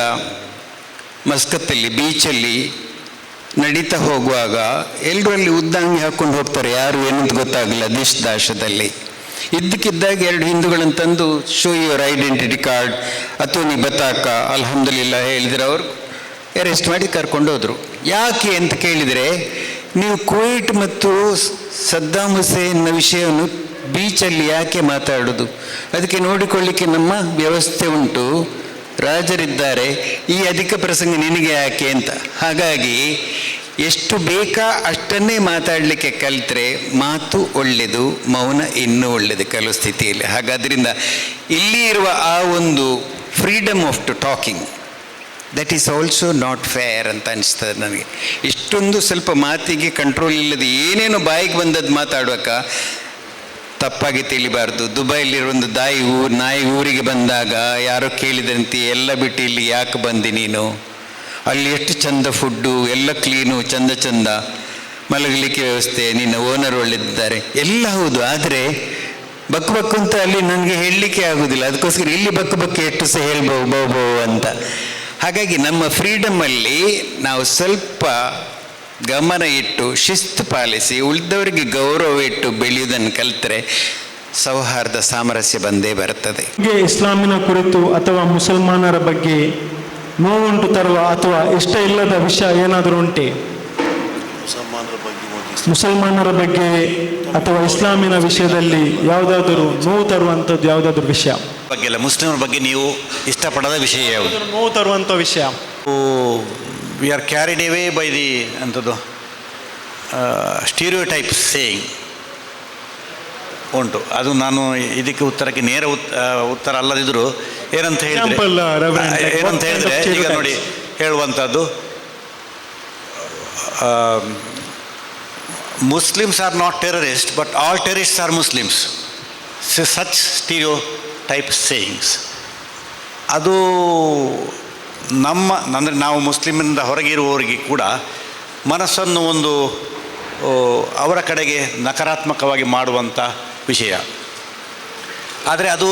Speaker 3: ಮಸ್ಕತ್ತಲ್ಲಿ ಬೀಚಲ್ಲಿ ನಡೀತಾ ಹೋಗುವಾಗ ಎಲ್ಲರೂ ಅಲ್ಲಿ ಉದ್ದಂಗಿ ಹಾಕ್ಕೊಂಡು ಹೋಗ್ತಾರೆ, ಯಾರು ಏನಂತ ಗೊತ್ತಾಗಲಿಲ್ಲ, ದಾಶದಲ್ಲಿ. ಇದ್ದಕ್ಕಿದ್ದಾಗ 2 ಹಿಂದೂಗಳನ್ನು ತಂದು ಶೋ ಯುವರ್ ಐಡೆಂಟಿಟಿ ಕಾರ್ಡ್ ಅಥವಾ ನೀ ಬತಾಕ ಅಲ್ಹಮ್ದುಲಿಲ್ಲ ಹೇಳಿದರೆ ಅವರು ಅರೆಸ್ಟ್ ಮಾಡಿ ಕರ್ಕೊಂಡೋದ್ರು. ಯಾಕೆ ಅಂತ ಕೇಳಿದರೆ, ನೀವು ಕುವೈಟ್ ಮತ್ತು ಸದ್ದಾಂ ಹುಸೇನ್ನ ವಿಷಯವನ್ನು ಬೀಚಲ್ಲಿ ಯಾಕೆ ಮಾತಾಡೋದು? ಅದಕ್ಕೆ ನೋಡಿಕೊಳ್ಳಿಕ್ಕೆ ನಮ್ಮ ವ್ಯವಸ್ಥೆ ಉಂಟು, ರಾಜರಿದ್ದಾರೆ, ಈ ಅಧಿಕ ಪ್ರಸಂಗ ನಿನಗೆ ಯಾಕೆ ಅಂತ. ಹಾಗಾಗಿ ಎಷ್ಟು ಬೇಕಾ ಅಷ್ಟನ್ನೇ ಮಾತಾಡಲಿಕ್ಕೆ ಕಲಿತ್ರೆ ಮಾತು ಒಳ್ಳೆಯದು, ಮೌನ ಇನ್ನೂ ಒಳ್ಳೆಯದು ಕೆಲವು ಸ್ಥಿತಿಯಲ್ಲಿ. ಹಾಗಾದ್ರಿಂದ ಇಲ್ಲಿ ಇರುವ ಆ ಒಂದು freedom of to talking, that is also not fair ಅಂತ ಅನಿಸ್ತದೆ ನನಗೆ. ಇಷ್ಟೊಂದು ಸ್ವಲ್ಪ ಮಾತಿಗೆ ಕಂಟ್ರೋಲ್ ಇಲ್ಲದೆ ಏನೇನೋ ಬಾಯಿಗೆ ಬಂದದ್ದು ಮಾತಾಡುವಾಗ ತಪ್ಪಾಗಿ ತಿಳಿಬಾರ್ದು. ದುಬೈಲಿರೋ ಒಂದು ನಾಯಿ ಊರಿಗೆ ಬಂದಾಗ ಯಾರೋ ಕೇಳಿದಂತೆ ಎಲ್ಲ ಬಿಟ್ಟು ಇಲ್ಲಿ ಯಾಕೆ ಬಂದಿ ನೀನು, ಅಲ್ಲಿ ಎಷ್ಟು ಚಂದ ಫುಡ್ಡು, ಎಲ್ಲ ಕ್ಲೀನು, ಚಂದ ಮಲಗಲಿಕ್ಕೆ ವ್ಯವಸ್ಥೆ, ನಿನ್ನ ಓನರ್ ಒಳ್ಳೆದಿದ್ದಾರೆ, ಎಲ್ಲ ಹೌದು. ಆದರೆ ಬಕ್ಕು ಅಂತ ಅಲ್ಲಿ ನನಗೆ ಹೇಳಲಿಕ್ಕೆ ಆಗೋದಿಲ್ಲ. ಅದಕ್ಕೋಸ್ಕರ ಇಲ್ಲಿ ಬಕ್ಕು ಎಷ್ಟು ಸಹ ಹೇಳ್ಬೋ ಅಂತ. ಹಾಗಾಗಿ ನಮ್ಮ ಫ್ರೀಡಮಲ್ಲಿ ನಾವು ಸ್ವಲ್ಪ ಗಮನ ಇಟ್ಟು, ಶಿಸ್ತು ಪಾಲಿಸಿ, ಉಳಿದವರಿಗೆ ಗೌರವ ಇಟ್ಟು ಬೆಳೆಯುವುದನ್ನು ಕಲಿತರೆ ಸೌಹಾರ್ದ, ಸಾಮರಸ್ಯ ಬಂದೇ ಬರುತ್ತದೆ.
Speaker 1: ಇಸ್ಲಾಮಿನ ಕುರಿತು ಅಥವಾ ಮುಸಲ್ಮಾನರ ಬಗ್ಗೆ ನೋವುಂಟು ತರುವ ಅಥವಾ ಇಷ್ಟ ಇಲ್ಲದ ವಿಷಯ ಏನಾದರೂ ಉಂಟೆ? ಮುಸಲ್ಮಾನರ ಬಗ್ಗೆ ಅಥವಾ ಇಸ್ಲಾಮಿನ ವಿಷಯದಲ್ಲಿ ಯಾವುದಾದರೂ ನೋವು ತರುವಂಥದ್ದು ಯಾವುದಾದ್ರೂ ವಿಷಯ
Speaker 4: ಬಗ್ಗೆ ಅಲ್ಲ, ಮುಸ್ಲಿಮರ ಬಗ್ಗೆ ನೀವು ಇಷ್ಟಪಡದ ವಿಷಯ ಯಾವುದು?
Speaker 1: ನೋವು ತರುವಂಥ ವಿಷಯ.
Speaker 4: We are carried away by the ಅಂಥದ್ದು ಸ್ಟೀರಿಯೋಟೈಪ್ ಸೇಯಿಂಗ್ ಉಂಟು. ಅದು ನಾನು ಇದಕ್ಕೆ ಉತ್ತರಕ್ಕೆ ನೇರ ಉತ್ತರ ಅಲ್ಲದಿದ್ದರೂ ಏನಂತ ಹೇಳಿದರೆ ಈಗ ನೋಡಿ ಹೇಳುವಂಥದ್ದು, Muslims are not terrorist but all terrorists are Muslims. Such stereotype sayings ಅದು ಅಂದರೆ ನಾವು ಮುಸ್ಲಿಮಿಂದ ಹೊರಗಿರುವವರಿಗೆ ಕೂಡ ಮನಸ್ಸನ್ನು ಒಂದು ಅವರ ಕಡೆಗೆ ನಕಾರಾತ್ಮಕವಾಗಿ ಮಾಡುವಂಥ ವಿಷಯ. ಆದರೆ ಅದು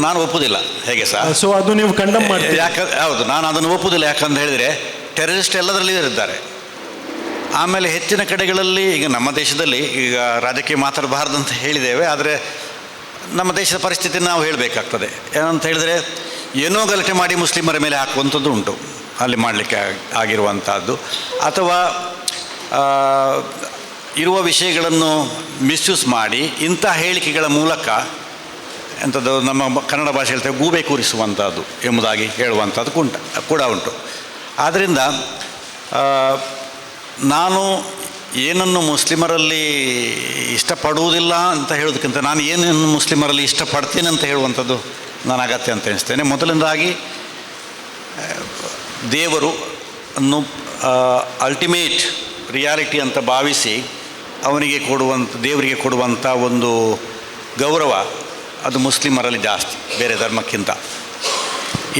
Speaker 4: ನಾನು ಒಪ್ಪುವುದಿಲ್ಲ. ಹೇಗೆ ಸರ್?
Speaker 1: ಸೊ ಅದು ನೀವು ಕಂಡಮ್ ಮಾಡ್ತೀರಿ?
Speaker 4: ಹೌದು, ನಾನು ಅದನ್ನು ಒಪ್ಪುವುದಿಲ್ಲ. ಯಾಕಂತ ಹೇಳಿದರೆ ಟೆರರಿಸ್ಟ್ ಎಲ್ಲದರಲ್ಲಿ ಇದ್ದಾರೆ. ಆಮೇಲೆ ಹೆಚ್ಚಿನ ಕಡೆಗಳಲ್ಲಿ ಈಗ ನಮ್ಮ ದೇಶದಲ್ಲಿ ಈಗ ರಾಜಕೀಯ ಮಾತಾಡಬಾರ್ದಂತ ಹೇಳಿದ್ದೇವೆ, ಆದರೆ ನಮ್ಮ ದೇಶದ ಪರಿಸ್ಥಿತಿ ನಾವು ಹೇಳಬೇಕಾಗ್ತದೆ. ಏನಂತ ಹೇಳಿದರೆ, ಏನೋ ಗಲಾಟೆ ಮಾಡಿ ಮುಸ್ಲಿಮರ ಮೇಲೆ ಹಾಕುವಂಥದ್ದು ಉಂಟು, ಅಲ್ಲಿ ಮಾಡಲಿಕ್ಕೆ ಆಗಿರುವಂಥದ್ದು. ಅಥವಾ ಇರುವ ವಿಷಯಗಳನ್ನು ಮಿಸ್ಯೂಸ್ ಮಾಡಿ ಇಂಥ ಹೇಳಿಕೆಗಳ ಮೂಲಕ ಎಂಥದ್ದು ನಮ್ಮ ಕನ್ನಡ ಭಾಷೆ ಹೇಳ್ತೇವೆ ಗೂಬೆ ಕೂರಿಸುವಂಥದ್ದು ಎಂಬುದಾಗಿ ಹೇಳುವಂಥದ್ದು ಕೂಡ ಉಂಟು. ಆದ್ದರಿಂದ ನಾನು ಏನನ್ನು ಮುಸ್ಲಿಮರಲ್ಲಿ ಇಷ್ಟಪಡುವುದಿಲ್ಲ ಅಂತ ಹೇಳೋದಕ್ಕಿಂತ ನಾನು ಏನನ್ನು ಮುಸ್ಲಿಮರಲ್ಲಿ ಇಷ್ಟಪಡ್ತೇನೆ ಅಂತ ಹೇಳುವಂಥದ್ದು ನಾನು ಅಗತ್ಯ ಅಂತ ಎಣಿಸ್ತೇನೆ. ಮೊದಲನೇದಾಗಿ ದೇವರು ಅನ್ನು ಅಲ್ಟಿಮೇಟ್ ರಿಯಾಲಿಟಿ ಅಂತ ಭಾವಿಸಿ ದೇವರಿಗೆ ಕೊಡುವಂಥ ಒಂದು ಗೌರವ ಅದು ಮುಸ್ಲಿಮರಲ್ಲಿ ಜಾಸ್ತಿ ಬೇರೆ ಧರ್ಮಕ್ಕಿಂತ.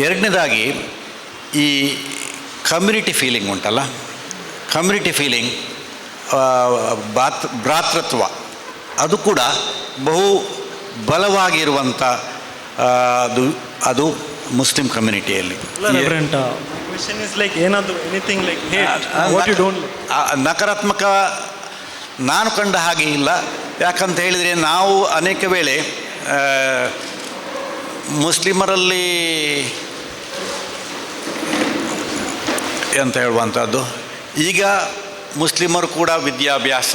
Speaker 4: ಎರಡನೇದಾಗಿ ಈ ಕಮ್ಯುನಿಟಿ ಫೀಲಿಂಗ್ ಉಂಟಲ್ಲ, ಕಮ್ಯುನಿಟಿ ಫೀಲಿಂಗ್, ಭ್ರಾತೃತ್ವ, ಅದು ಕೂಡ ಬಹು ಬಲವಾಗಿರುವಂಥ ಅದು ಮುಸ್ಲಿಂ ಕಮ್ಯುನಿಟಿಯಲ್ಲಿ.
Speaker 1: ರೆವರೆಂಟ್ ಕ್ವೆಶ್ಚನ್ ಇಸ್ ಲೈಕ್ ಏನಾದರೂ anything like hate what you don't
Speaker 4: ನಕಾರಾತ್ಮಕ ನಾನು ಕಂಡ ಹಾಗೆ ಇಲ್ಲ. ಯಾಕಂತ ಹೇಳಿದರೆ ನಾವು ಅನೇಕ ವೇಳೆ ಮುಸ್ಲಿಮರಲ್ಲಿ ಎಂತ ಹೇಳುವಂಥದ್ದು, ಈಗ ಮುಸ್ಲಿಮರು ಕೂಡ ವಿದ್ಯಾಭ್ಯಾಸ,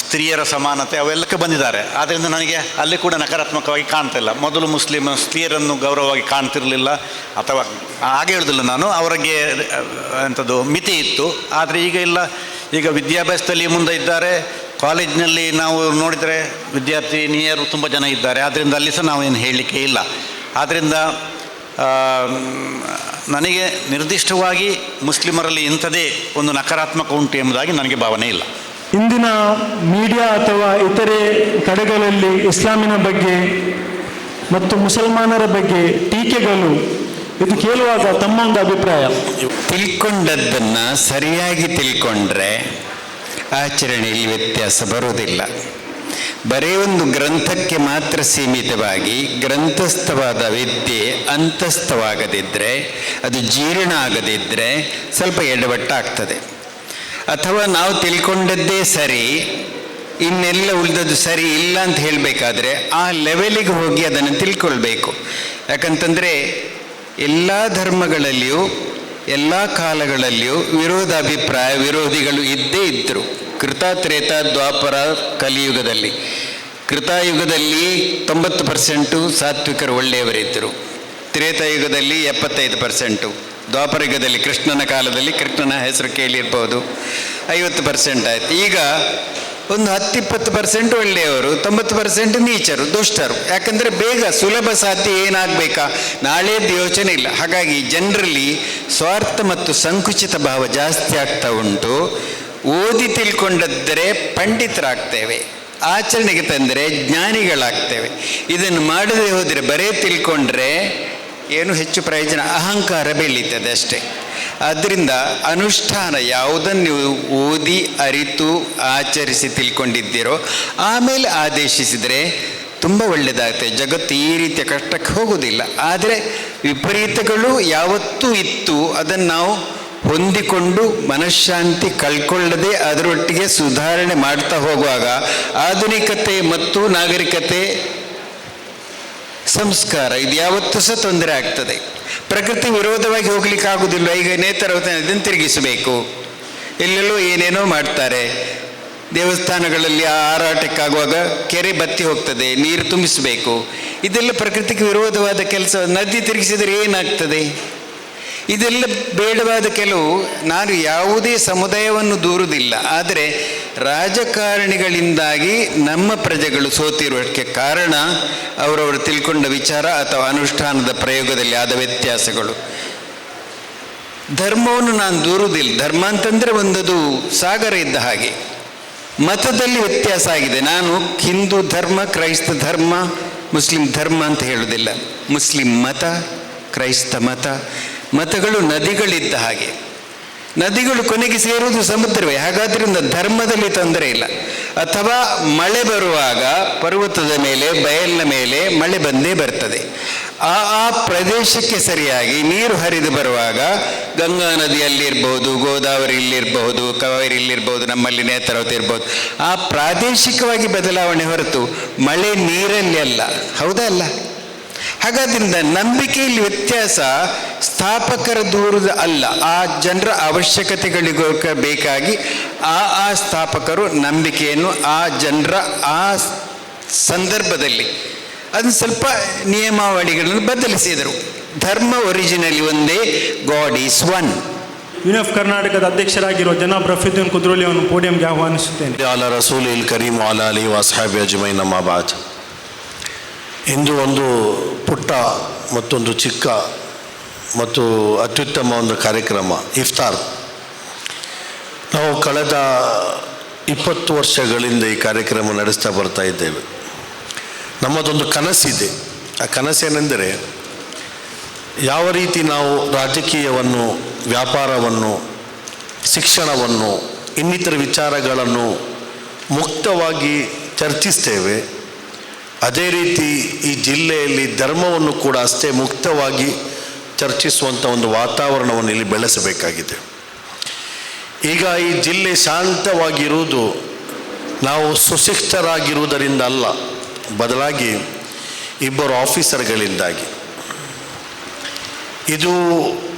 Speaker 4: ಸ್ತ್ರೀಯರ ಸಮಾನತೆ ಅವೆಲ್ಲಕ್ಕೆ ಬಂದಿದ್ದಾರೆ. ಆದ್ದರಿಂದ ನನಗೆ ಅಲ್ಲಿ ಕೂಡ ನಕಾರಾತ್ಮಕವಾಗಿ ಕಾಣ್ತಿಲ್ಲ. ಮೊದಲು ಮುಸ್ಲಿಮ್ ಸ್ತ್ರೀಯರನ್ನು ಗೌರವವಾಗಿ ಕಾಣ್ತಿರಲಿಲ್ಲ, ಅಥವಾ ಹಾಗೆ ಹೇಳೋದಿಲ್ಲ ನಾನು, ಅವರಿಗೆ ಎಂಥದ್ದು ಮಿತಿ ಇತ್ತು. ಆದರೆ ಈಗ ಇಲ್ಲ, ಈಗ ವಿದ್ಯಾಭ್ಯಾಸದಲ್ಲಿ ಮುಂದೆ ಇದ್ದಾರೆ. ಕಾಲೇಜಿನಲ್ಲಿ ನಾವು ನೋಡಿದರೆ ವಿದ್ಯಾರ್ಥಿನಿಯರು ತುಂಬ ಜನ ಇದ್ದಾರೆ. ಆದ್ದರಿಂದ ಅಲ್ಲಿ ಸಹ ನಾವು ಏನು ಹೇಳಲಿಕ್ಕೆ ಇಲ್ಲ. ಆದ್ದರಿಂದ ನನಗೆ ನಿರ್ದಿಷ್ಟವಾಗಿ ಮುಸ್ಲಿಮರಲ್ಲಿ ಇಂಥದೇ ಒಂದು ನಕಾರಾತ್ಮಕ ಉಂಟು ಎಂಬುದಾಗಿ ನನಗೆ ಭಾವನೆ ಇಲ್ಲ.
Speaker 1: ಇಂದಿನ ಮೀಡಿಯಾ ಅಥವಾ ಇತರೆ ಕಡೆಗಳಲ್ಲಿ ಇಸ್ಲಾಮಿನ ಬಗ್ಗೆ ಮತ್ತು ಮುಸಲ್ಮಾನರ ಬಗ್ಗೆ ಟೀಕೆಗಳು ಇದು ಕೇಳುವಾಗ ತಮ್ಮ ಒಂದು ಅಭಿಪ್ರಾಯ?
Speaker 3: ತಿಳ್ಕೊಂಡದ್ದನ್ನು ಸರಿಯಾಗಿ ತಿಳ್ಕೊಂಡ್ರೆ ಆಚರಣೆಯಲ್ಲಿ ವ್ಯತ್ಯಾಸ ಬರುವುದಿಲ್ಲ. ಬರೀ ಒಂದು ಗ್ರಂಥಕ್ಕೆ ಮಾತ್ರ ಸೀಮಿತವಾಗಿ ಗ್ರಂಥಸ್ಥವಾದ ವಿದ್ಯೆ ಅಂತಸ್ಥವಾಗದಿದ್ದರೆ, ಅದು ಜೀರ್ಣ ಆಗದಿದ್ದರೆ ಸ್ವಲ್ಪ ಎಡವಟ್ಟಾಗ್ತದೆ. ಅಥವಾ ನಾವು ತಿಳ್ಕೊಂಡದ್ದೇ ಸರಿ, ಇನ್ನೆಲ್ಲ ಉಳಿದದ್ದು ಸರಿ ಇಲ್ಲ ಅಂತ ಹೇಳಬೇಕಾದ್ರೆ ಆ ಲೆವೆಲಿಗೆ ಹೋಗಿ ಅದನ್ನು ತಿಳ್ಕೊಳ್ಬೇಕು. ಯಾಕಂತಂದರೆ ಎಲ್ಲ ಧರ್ಮಗಳಲ್ಲಿಯೂ ಎಲ್ಲ ಕಾಲಗಳಲ್ಲಿಯೂ ವಿರೋಧಾಭಿಪ್ರಾಯ ವಿರೋಧಿಗಳು ಇದ್ದೇ ಇದ್ದರು. ಕೃತ, ತ್ರೇತ, ದ್ವಾಪರ, ಕಲಿಯುಗದಲ್ಲಿ. ಕೃತಾಯುಗದಲ್ಲಿ 90% ಸಾತ್ವಿಕರು ಒಳ್ಳೆಯವರಿದ್ದರು. ತ್ರೇತಾಯುಗದಲ್ಲಿ 75%, ದ್ವಾಪರಯುಗದಲ್ಲಿ ಕೃಷ್ಣನ ಕಾಲದಲ್ಲಿ ಕೃಷ್ಣನ ಹೆಸರು ಕೇಳಿರ್ಬೋದು 50% ಆಯಿತು. ಈಗ ಒಂದು 10-20% ಒಳ್ಳೆಯವರು, 90% ನೀಚರು, ದುಷ್ಟರು. ಯಾಕಂದರೆ ಬೇಗ ಸುಲಭ ಸಾಧ್ಯ ಏನಾಗಬೇಕಾ, ನಾಳೆದ್ದು ಯೋಚನೆ ಇಲ್ಲ. ಹಾಗಾಗಿ ಜನರಲ್ಲಿ ಸ್ವಾರ್ಥ ಮತ್ತು ಸಂಕುಚಿತ ಭಾವ ಜಾಸ್ತಿ ಆಗ್ತಾ ಉಂಟು. ಓದಿ ತಿಳ್ಕೊಂಡದ್ದರೆ ಪಂಡಿತರಾಗ್ತೇವೆ, ಆಚರಣೆಗೆ ತಂದರೆ ಜ್ಞಾನಿಗಳಾಗ್ತೇವೆ. ಇದನ್ನು ಮಾಡದೆ ಹೋದರೆ ಬರೇ ತಿಳ್ಕೊಂಡ್ರೆ ಏನು ಹೆಚ್ಚು ಪ್ರಯೋಜನ, ಅಹಂಕಾರ ಬೆಳೀತದೆ ಅಷ್ಟೇ. ಆದ್ದರಿಂದ ಅನುಷ್ಠಾನ ಯಾವುದನ್ನು ನೀವು ಓದಿ ಅರಿತು ಆಚರಿಸಿ ತಿಳ್ಕೊಂಡಿದ್ದೀರೋ ಆಮೇಲೆ ಆದೇಶಿಸಿದರೆ ತುಂಬ ಒಳ್ಳೆಯದಾಗುತ್ತೆ. ಜಗತ್ತು ಈ ರೀತಿಯ ಕಷ್ಟಕ್ಕೆ ಹೋಗುವುದಿಲ್ಲ. ಆದರೆ ವಿಪರೀತಗಳು ಯಾವತ್ತೂ ಇತ್ತು, ಅದನ್ನು ನಾವು ಹೊಂದಿಕೊಂಡು ಮನಃಶಾಂತಿ ಕಳ್ಕೊಳ್ಳದೆ ಅದರೊಟ್ಟಿಗೆ ಸುಧಾರಣೆ ಮಾಡ್ತಾ ಹೋಗುವಾಗ ಆಧುನಿಕತೆ ಮತ್ತು ನಾಗರಿಕತೆ ಸಂಸ್ಕಾರ ಇದು ಯಾವತ್ತೂ ಸಹ ತೊಂದರೆ ಆಗ್ತದೆ. ಪ್ರಕೃತಿ ವಿರೋಧವಾಗಿ ಹೋಗ್ಲಿಕ್ಕೆ ಆಗುವುದಿಲ್ಲ. ಈಗ ನೇತ್ರಾವತಿ ನದಿಯನ್ನು ತಿರುಗಿಸಬೇಕು, ಎಲ್ಲೆಲ್ಲೋ ಏನೇನೋ ಮಾಡ್ತಾರೆ. ದೇವಸ್ಥಾನಗಳಲ್ಲಿ ಹಾರಾಟಕ್ಕಾಗುವಾಗ ಕೆರೆ ಬತ್ತಿ ಹೋಗ್ತದೆ, ನೀರು ತುಂಬಿಸಬೇಕು. ಇದೆಲ್ಲ ಪ್ರಕೃತಿಗೆ ವಿರೋಧವಾದ ಕೆಲಸ. ನದಿ ತಿರುಗಿಸಿದರೆ ಏನಾಗ್ತದೆ? ಇದೆಲ್ಲ ಬೇಡವಾದ ಕೆಲವು. ನಾನು ಯಾವುದೇ ಸಮುದಾಯವನ್ನು ದೂರುವುದಿಲ್ಲ, ಆದರೆ ರಾಜಕಾರಣಿಗಳಿಂದಾಗಿ ನಮ್ಮ ಪ್ರಜೆಗಳು ಸೋತಿರುವುದಕ್ಕೆ ಕಾರಣ ಅವರವರು ತಿಳ್ಕೊಂಡ ವಿಚಾರ ಅಥವಾ ಅನುಷ್ಠಾನದ ಪ್ರಯೋಗದಲ್ಲಿ ಆದ ವ್ಯತ್ಯಾಸಗಳು. ಧರ್ಮವನ್ನು ನಾನು ದೂರುವುದಿಲ್ಲ. ಧರ್ಮ ಅಂತಂದರೆ ಒಂದದು ಸಾಗರ ಇದ್ದ ಹಾಗೆ. ಮತದಲ್ಲಿ ವ್ಯತ್ಯಾಸ ಆಗಿದೆ. ನಾನು ಹಿಂದೂ ಧರ್ಮ, ಕ್ರೈಸ್ತ ಧರ್ಮ, ಮುಸ್ಲಿಂ ಧರ್ಮ ಅಂತ ಹೇಳುವುದಿಲ್ಲ. ಮುಸ್ಲಿಂ ಮತ, ಕ್ರೈಸ್ತ ಮತ, ಮತಗಳು ನದಿಗಳಿದ್ದ ಹಾಗೆ. ನದಿಗಳು ಕೊನೆಗೆ ಸೇರುವುದು ಸಮುದ್ರವೇ. ಹಾಗಾದ್ರಿಂದ ಧರ್ಮದಲ್ಲಿ ತೊಂದರೆ ಇಲ್ಲ. ಅಥವಾ ಮಳೆ ಬರುವಾಗ ಪರ್ವತದ ಮೇಲೆ, ಬಯಲಿನ ಮೇಲೆ ಮಳೆ ಬಂದೇ ಬರ್ತದೆ. ಆ ಪ್ರದೇಶಕ್ಕೆ ಸರಿಯಾಗಿ ನೀರು ಹರಿದು ಬರುವಾಗ ಗಂಗಾ ನದಿಯಲ್ಲಿರ್ಬೋದು, ಗೋದಾವರಿ ಇಲ್ಲಿರಬಹುದು, ಕಾವೇರಿ ಇಲ್ಲಿರ್ಬೋದು, ನಮ್ಮಲ್ಲಿ ನೇತ್ರಾವತಿ ಇರ್ಬೋದು, ಆ ಪ್ರಾದೇಶಿಕವಾಗಿ ಬದಲಾವಣೆ ಹೊರತು ಮಳೆ ನೀರಲ್ಲಿ ಅಲ್ಲ. ಹೌದಾ ಅಲ್ಲ? ಹಾಗಾದ್ರಿಂದ ನಂಬಿಕೆಯಲ್ಲಿ ವ್ಯತ್ಯಾಸ ಸ್ಥಾಪಕರ ದೂರದ ಅಲ್ಲ, ಆ ಜನರ ಅವಶ್ಯಕತೆಗಳಿಗೂ ಬೇಕಾಗಿ ಆ ಸ್ಥಾಪಕರು ನಂಬಿಕೆಯನ್ನು ಆ ಜನರ ಆ ಸಂದರ್ಭದಲ್ಲಿ ಅದನ್ನು ಸ್ವಲ್ಪ ನಿಯಮಾವಳಿಗಳನ್ನು ಬದಲಿಸಿದರು. ಧರ್ಮ ಒರಿಜಿನಲಿ ಒಂದೇ, ಗಾಡ್ ಈಸ್ ಒನ್.
Speaker 1: ಯುನಿಫ್ ಕರ್ನಾಟಕದ ಅಧ್ಯಕ್ಷರಾಗಿರುವ ಜನಾಬ್ ರಫೀದುದ್ದೀನ್ ಕುದ್ರೋಲಿ ಅವರನ್ನು ಪೋಡಿಯಂಗೆ ಆಹ್ವಾನಿಸುತ್ತೇನೆ.
Speaker 5: ಅಲಾ ರಸೂಲಿಲ್ ಕರೀಮ್ ಅಲಾ ಅಲಿ ವಸ್ಹಾಬಿ ಅಜ್ಮೈನ್ ಅಮ್ಮಾ ಬಾದ್. ಇಂದು ಒಂದು ಪುಟ್ಟ ಮತ್ತೊಂದು ಚಿಕ್ಕ ಮತ್ತು ಅತ್ಯುತ್ತಮ ಒಂದು ಕಾರ್ಯಕ್ರಮ, ಇಫ್ತಾರ್. ನಾವು ಕಳೆದ 20 ವರ್ಷಗಳಿಂದ ಈ ಕಾರ್ಯಕ್ರಮ ನಡೆಸ್ತಾ ಬರ್ತಾ ಇದ್ದೇವೆ. ನಮ್ಮದೊಂದು ಕನಸಿದೆ. ಆ ಕನಸೇನೆಂದರೆ, ಯಾವ ರೀತಿ ನಾವು ರಾಜಕೀಯವನ್ನು, ವ್ಯಾಪಾರವನ್ನು, ಶಿಕ್ಷಣವನ್ನು, ಇನ್ನಿತರ ವಿಚಾರಗಳನ್ನು ಮುಕ್ತವಾಗಿ ಚರ್ಚಿಸ್ತೇವೆ, ಅದೇ ರೀತಿ ಈ ಜಿಲ್ಲೆಯಲ್ಲಿ ಧರ್ಮವನ್ನು ಕೂಡ ಅಷ್ಟೇ ಮುಕ್ತವಾಗಿ ಚರ್ಚಿಸುವಂಥ ಒಂದು ವಾತಾವರಣವನ್ನು ಇಲ್ಲಿ ಬೆಳೆಸಬೇಕಾಗಿದೆ. ಈಗ ಈ ಜಿಲ್ಲೆ ಶಾಂತವಾಗಿರುವುದು ನಾವು ಸುಶಿಕ್ಷರಾಗಿರುವುದರಿಂದ ಅಲ್ಲ, ಬದಲಾಗಿ ಇಬ್ಬರು ಆಫೀಸರ್ಗಳಿಂದಾಗಿ. ಇದು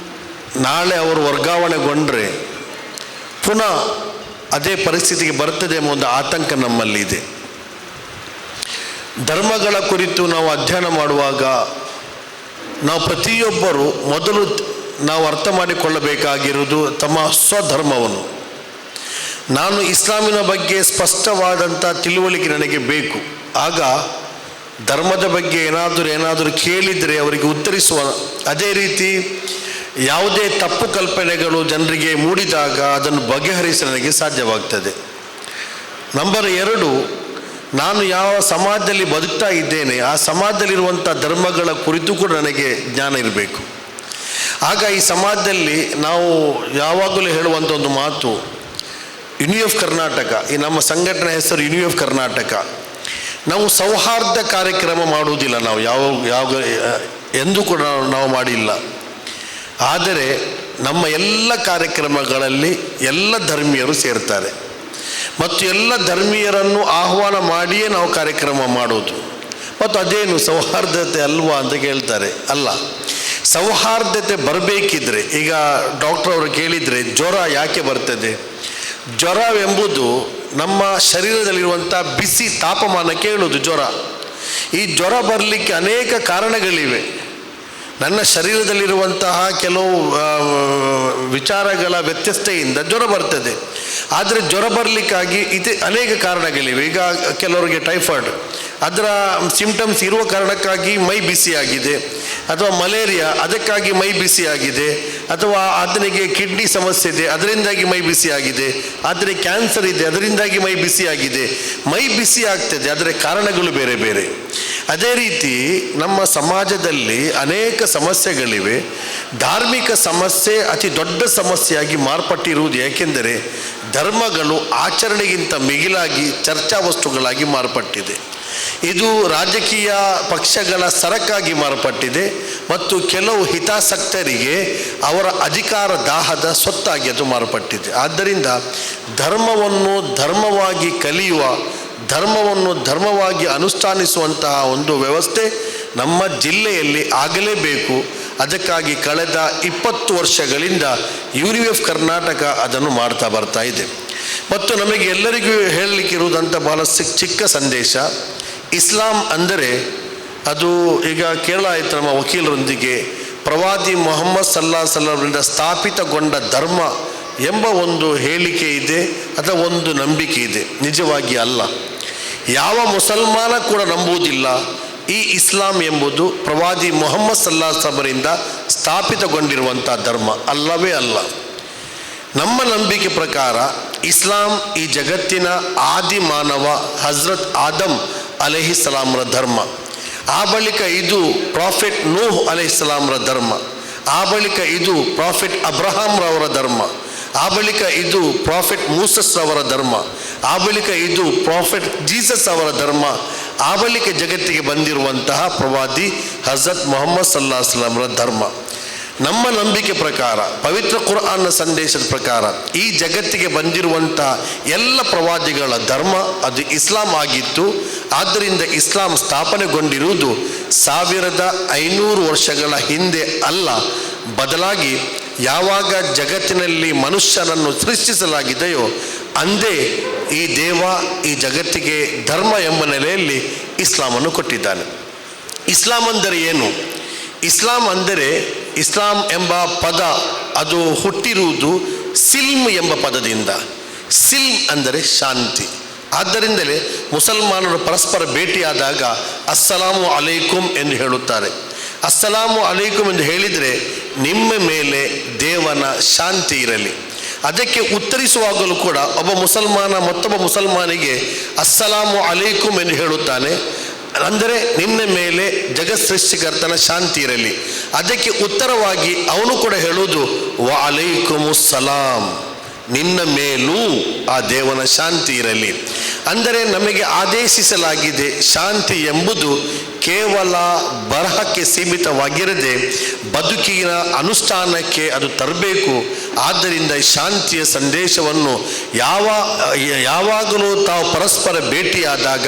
Speaker 5: ನಾಳೆ ಅವರು ವರ್ಗಾವಣೆಗೊಂಡ್ರೆ ಪುನಃ ಅದೇ ಪರಿಸ್ಥಿತಿಗೆ ಬರ್ತದೆ ಎಂಬ ಒಂದು ಆತಂಕ ನಮ್ಮಲ್ಲಿ ಇದೆ. ಧರ್ಮಗಳ ಕುರಿತು ನಾವು ಅಧ್ಯಯನ ಮಾಡುವಾಗ ನಾವು ಪ್ರತಿಯೊಬ್ಬರು ಮೊದಲು ನಾವು ಅರ್ಥ ಮಾಡಿಕೊಳ್ಳಬೇಕಾಗಿರುವುದು ತಮ್ಮ ಸ್ವಧರ್ಮವನ್ನು. ನಾನು ಇಸ್ಲಾಮಿನ ಬಗ್ಗೆ ಸ್ಪಷ್ಟವಾದಂಥ ತಿಳುವಳಿಕೆ ನನಗೆ ಬೇಕು. ಆಗ ಧರ್ಮದ ಬಗ್ಗೆ ಏನಾದರೂ ಕೇಳಿದರೆ ಅವರಿಗೆ ಉತ್ತರಿಸುವ, ಅದೇ ರೀತಿ ಯಾವುದೇ ತಪ್ಪು ಕಲ್ಪನೆಗಳು ಜನರಿಗೆ ಮೂಡಿದಾಗ ಅದನ್ನು ಬಗೆಹರಿಸಲು ನನಗೆ ಸಾಧ್ಯವಾಗ್ತದೆ. ನಂಬರ್ 2, ನಾನು ಯಾವ ಸಮಾಜದಲ್ಲಿ ಬದುಕ್ತಾ ಇದ್ದೇನೆ ಆ ಸಮಾಜದಲ್ಲಿರುವಂಥ ಧರ್ಮಗಳ ಕುರಿತು ಕೂಡ ನನಗೆ ಜ್ಞಾನ ಇರಬೇಕು. ಆಗ ಈ ಸಮಾಜದಲ್ಲಿ ನಾವು ಯಾವಾಗಲೂ ಹೇಳುವಂಥ ಒಂದು ಮಾತು, ಯೂನಿಯನ್ ಕರ್ನಾಟಕ, ಈ ನಮ್ಮ ಸಂಘಟನೆ ಹೆಸರು ಯೂನಿಯನ್ ಕರ್ನಾಟಕ. ನಾವು ಸೌಹಾರ್ದ ಕಾರ್ಯಕ್ರಮ ಮಾಡುವುದಿಲ್ಲ, ನಾವು ಯಾವ ಎಂದೂ ಕೂಡ ನಾವು ಮಾಡಿಲ್ಲ. ಆದರೆ ನಮ್ಮ ಎಲ್ಲ ಕಾರ್ಯಕ್ರಮಗಳಲ್ಲಿ ಎಲ್ಲ ಧರ್ಮೀಯರು ಸೇರ್ತಾರೆ ಮತ್ತು ಎಲ್ಲ ಧರ್ಮೀಯರನ್ನು ಆಹ್ವಾನ ಮಾಡಿಯೇ ನಾವು ಕಾರ್ಯಕ್ರಮ ಮಾಡೋದು. ಮತ್ತು ಅದೇನು ಸೌಹಾರ್ದತೆ ಅಲ್ವಾ ಅಂತ ಕೇಳ್ತಾರೆ. ಅಲ್ಲ, ಸೌಹಾರ್ದತೆ ಬರಬೇಕಿದ್ರೆ, ಈಗ ಡಾಕ್ಟರ್ ಅವರು ಕೇಳಿದರೆ ಜ್ವರ ಯಾಕೆ ಬರ್ತದೆ? ಜ್ವರವೆಂಬುದು ನಮ್ಮ ಶರೀರದಲ್ಲಿರುವಂಥ ಬಿಸಿ ತಾಪಮಾನಕ್ಕೆ ಹೇಳೋದು ಜ್ವರ. ಈ ಜ್ವರ ಬರಲಿಕ್ಕೆ ಅನೇಕ ಕಾರಣಗಳಿವೆ. ನನ್ನ ಶರೀರದಲ್ಲಿರುವಂತಹ ಕೆಲವು ವಿಚಾರಗಳ ವ್ಯತ್ಯಸ್ತೆಯಿಂದ ಜ್ವರ ಬರ್ತದೆ. ಆದರೆ ಜ್ವರ ಬರಲಿಕ್ಕಾಗಿ ಅನೇಕ ಕಾರಣಗಳಿವೆ. ಈಗ ಕೆಲವರಿಗೆ ಟೈಫಾಯ್ಡ್, ಅದರ ಸಿಂಪ್ಟಮ್ಸ್ ಇರುವ ಕಾರಣಕ್ಕಾಗಿ ಮೈ ಬಿಸಿಯಾಗಿದೆ, ಅಥವಾ ಮಲೇರಿಯಾ ಅದಕ್ಕಾಗಿ ಮೈ ಬಿಸಿಯಾಗಿದೆ, ಅಥವಾ ಆತನಿಗೆ ಕಿಡ್ನಿ ಸಮಸ್ಯೆ ಇದೆ ಅದರಿಂದಾಗಿ ಮೈ ಬಿಸಿಯಾಗಿದೆ, ಆತನಿಗೆ ಕ್ಯಾನ್ಸರ್ ಇದೆ ಅದರಿಂದಾಗಿ ಮೈ ಬಿಸಿಯಾಗಿದೆ. ಮೈ ಬಿಸಿ ಆಗ್ತದೆ, ಆದರೆ ಕಾರಣಗಳು ಬೇರೆ ಬೇರೆ. ಅದೇ ರೀತಿ ನಮ್ಮ ಸಮಾಜದಲ್ಲಿ ಅನೇಕ ಸಮಸ್ಯೆಗಳಿವೆ. ಧಾರ್ಮಿಕ ಸಮಸ್ಯೆ ಅತಿ ದೊಡ್ಡ ಸಮಸ್ಯೆಯಾಗಿ ಮಾರ್ಪಟ್ಟಿರುವುದು ಏಕೆಂದರೆ ಧರ್ಮಗಳು ಆಚರಣೆಗಿಂತ ಮಿಗಿಲಾಗಿ ಚರ್ಚಾ ವಸ್ತುಗಳಾಗಿ ಮಾರ್ಪಟ್ಟಿದೆ. ಇದು ರಾಜಕೀಯ ಪಕ್ಷಗಳ ಸರಕಾಗಿ ಮಾರ್ಪಟ್ಟಿದೆ ಮತ್ತು ಕೆಲವು ಹಿತಾಸಕ್ತರಿಗೆ ಅವರ ಅಧಿಕಾರ ದಾಹದ ಸ್ವತ್ತಾಗಿ ಅದು ಮಾರ್ಪಟ್ಟಿದೆ. ಆದ್ದರಿಂದ ಧರ್ಮವನ್ನು ಧರ್ಮವಾಗಿ ಕಲಿಯುವ, ಧರ್ಮವನ್ನು ಧರ್ಮವಾಗಿ ಅನುಷ್ಠಾನಿಸುವಂತಹ ಒಂದು ವ್ಯವಸ್ಥೆ ನಮ್ಮ ಜಿಲ್ಲೆಯಲ್ಲಿ ಆಗಲೇಬೇಕು. ಅದಕ್ಕಾಗಿ ಕಳೆದ 20 ವರ್ಷಗಳಿಂದ ಯೂನಿಯನ್ ಕರ್ನಾಟಕ ಅದನ್ನು ಮಾಡ್ತಾ ಬರ್ತಾ ಇದೆ. ಮತ್ತು ನಮಗೆ ಎಲ್ಲರಿಗೂ ಹೇಳಲಿಕ್ಕಿರುವುದಂಥ ಬಹಳ ಚಿಕ್ಕ ಸಂದೇಶ, ಇಸ್ಲಾಂ ಅಂದರೆ ಅದು ಈಗ ಕೇರಳ ಆಯಿತು ನಮ್ಮ ವಕೀಲರೊಂದಿಗೆ, ಪ್ರವಾದಿ ಮೊಹಮ್ಮದ್ ಸಲ್ಲಲ್ಲಾಹು ಸ್ಥಾಪಿತಗೊಂಡ ಧರ್ಮ ಎಂಬ ಒಂದು ಹೇಳಿಕೆ ಇದೆ ಅಥವಾ ಒಂದು ನಂಬಿಕೆ ಇದೆ. ನಿಜವಾಗಿ ಅಲ್ಲ. ಯಾವ ಮುಸಲ್ಮಾನ ಕೂಡ ನಂಬುವುದಿಲ್ಲ ಈ ಇಸ್ಲಾಂ ಎಂಬುದು ಪ್ರವಾದಿ ಮೊಹಮ್ಮದ್ ಸಲ್ಲಲ್ಲಾಹು ಸ್ಥಾಪಿತಗೊಂಡಿರುವಂಥ ಧರ್ಮ ಅಲ್ಲವೇ ಅಲ್ಲ. ನಮ್ಮ ನಂಬಿಕೆ ಪ್ರಕಾರ ಇಸ್ಲಾಂ ಈ ಜಗತ್ತಿನ ಆದಿ ಮಾನವ ಹಜರತ್ ಆದಮ್ ಅಲೈಹಿಸ್ಸಲಾಮರ ಧರ್ಮ. ಆ ಬಳಿಕ ಇದು ಪ್ರಾಫೆಟ್ ನೂಹ್ ಅಲೈಹಿಸ್ಸಲಾಮರ ಧರ್ಮ. ಆ ಬಳಿಕ ಇದು ಪ್ರಾಫೆಟ್ ಅಬ್ರಹಾಂರವರ ಧರ್ಮ. ಆ ಬಳಿಕ ಇದು ಪ್ರಾಫೆಟ್ ಮೂಸಸ್ ಅವರ ಧರ್ಮ. ಆ ಬಳಿಕ ಇದು ಪ್ರಾಫೆಟ್ ಜೀಸಸ್ ಅವರ ಧರ್ಮ. ಆ ಬಳಿಕ ಜಗತ್ತಿಗೆ ಬಂದಿರುವಂತಹ ಪ್ರವಾದಿ ಹಜರತ್ ಮೊಹಮ್ಮದ್ ಸಲ್ಲಲ್ಲಾಹು ಅಲೈಹಿ ವಸಲ್ಲಮರ ಧರ್ಮ. ನಮ್ಮ ನಂಬಿಕೆ ಪ್ರಕಾರ, ಪವಿತ್ರ ಕುರ್ಆನ್ನ ಸಂದೇಶದ ಪ್ರಕಾರ ಈ ಜಗತ್ತಿಗೆ ಬಂದಿರುವಂತಹ ಎಲ್ಲ ಪ್ರವಾದಿಗಳ ಧರ್ಮ ಅದು ಇಸ್ಲಾಂ ಆಗಿತ್ತು. ಆದ್ದರಿಂದ ಇಸ್ಲಾಂ ಸ್ಥಾಪನೆಗೊಂಡಿರುವುದು 1500 ವರ್ಷಗಳ ಹಿಂದೆ ಅಲ್ಲ, ಬದಲಾಗಿ ಯಾವಾಗ ಜಗತ್ತಿನಲ್ಲಿ ಮನುಷ್ಯನನ್ನು ಸೃಷ್ಟಿಸಲಾಗಿದೆಯೋ ಅಂದೇ ಈ ದೇವ ಈ ಜಗತ್ತಿಗೆ ಧರ್ಮ ಎಂಬ ನೆಲೆಯಲ್ಲಿ ಇಸ್ಲಾಮನ್ನು ಕೊಟ್ಟಿದ್ದಾನೆ. ಇಸ್ಲಾಂ ಅಂದರೆ ಏನು? ಇಸ್ಲಾಂ ಅಂದರೆ, ಇಸ್ಲಾಂ ಎಂಬ ಪದ ಅದು ಹುಟ್ಟಿರುವುದು ಸಿಲ್ಮ್ ಎಂಬ ಪದದಿಂದ. ಸಿಲ್ಮ್ ಅಂದರೆ ಶಾಂತಿ. ಆದ್ದರಿಂದಲೇ ಮುಸಲ್ಮಾನರು ಪರಸ್ಪರ ಭೇಟಿಯಾದಾಗ ಅಸ್ಸಲಾಮು ಅಲೈಕುಂ ಎಂದು ಹೇಳುತ್ತಾರೆ. ಅಸ್ಸಲಾಮು ಅಲೈಕುಂ ಎಂದು ಹೇಳಿದರೆ ನಿಮ್ಮ ಮೇಲೆ ದೇವನ ಶಾಂತಿ ಇರಲಿ. ಅದಕ್ಕೆ ಉತ್ತರಿಸುವಾಗಲೂ ಕೂಡ ಒಬ್ಬ ಮುಸಲ್ಮಾನ ಮತ್ತೊಬ್ಬ ಮುಸಲ್ಮಾನಿಗೆ ಅಸ್ಸಲಾಮು ಅಲೈಕುಂ ಎಂದು ಹೇಳುತ್ತಾನೆ, ಅಂದರೆ ನಿನ್ನ ಮೇಲೆ ಜಗತ್ ಸೃಷ್ಟಿಕರ್ತನ ಶಾಂತಿ ಇರಲಿ. ಅದಕ್ಕೆ ಉತ್ತರವಾಗಿ ಅವನು ಕೂಡ ಹೇಳುವುದು ವ ಅಲೈಕುಮುಸ್ಸಲಾಂ, ನಿನ್ನ ಮೇಲೂ ಆ ದೇವನ ಶಾಂತಿ ಇರಲಿ. ಅಂದರೆ ನಮಗೆ ಆದೇಶಿಸಲಾಗಿದೆ, ಶಾಂತಿ ಎಂಬುದು ಕೇವಲ ಬರಹಕ್ಕೆ ಸೀಮಿತವಾಗಿರದೆ ಬದುಕಿನ ಅನುಷ್ಠಾನಕ್ಕೆ ಅದು ತರಬೇಕು. ಆದ್ದರಿಂದ ಶಾಂತಿಯ ಸಂದೇಶವನ್ನು ಯಾವಾಗಲೂ ತಾವು ಪರಸ್ಪರ ಭೇಟಿಯಾದಾಗ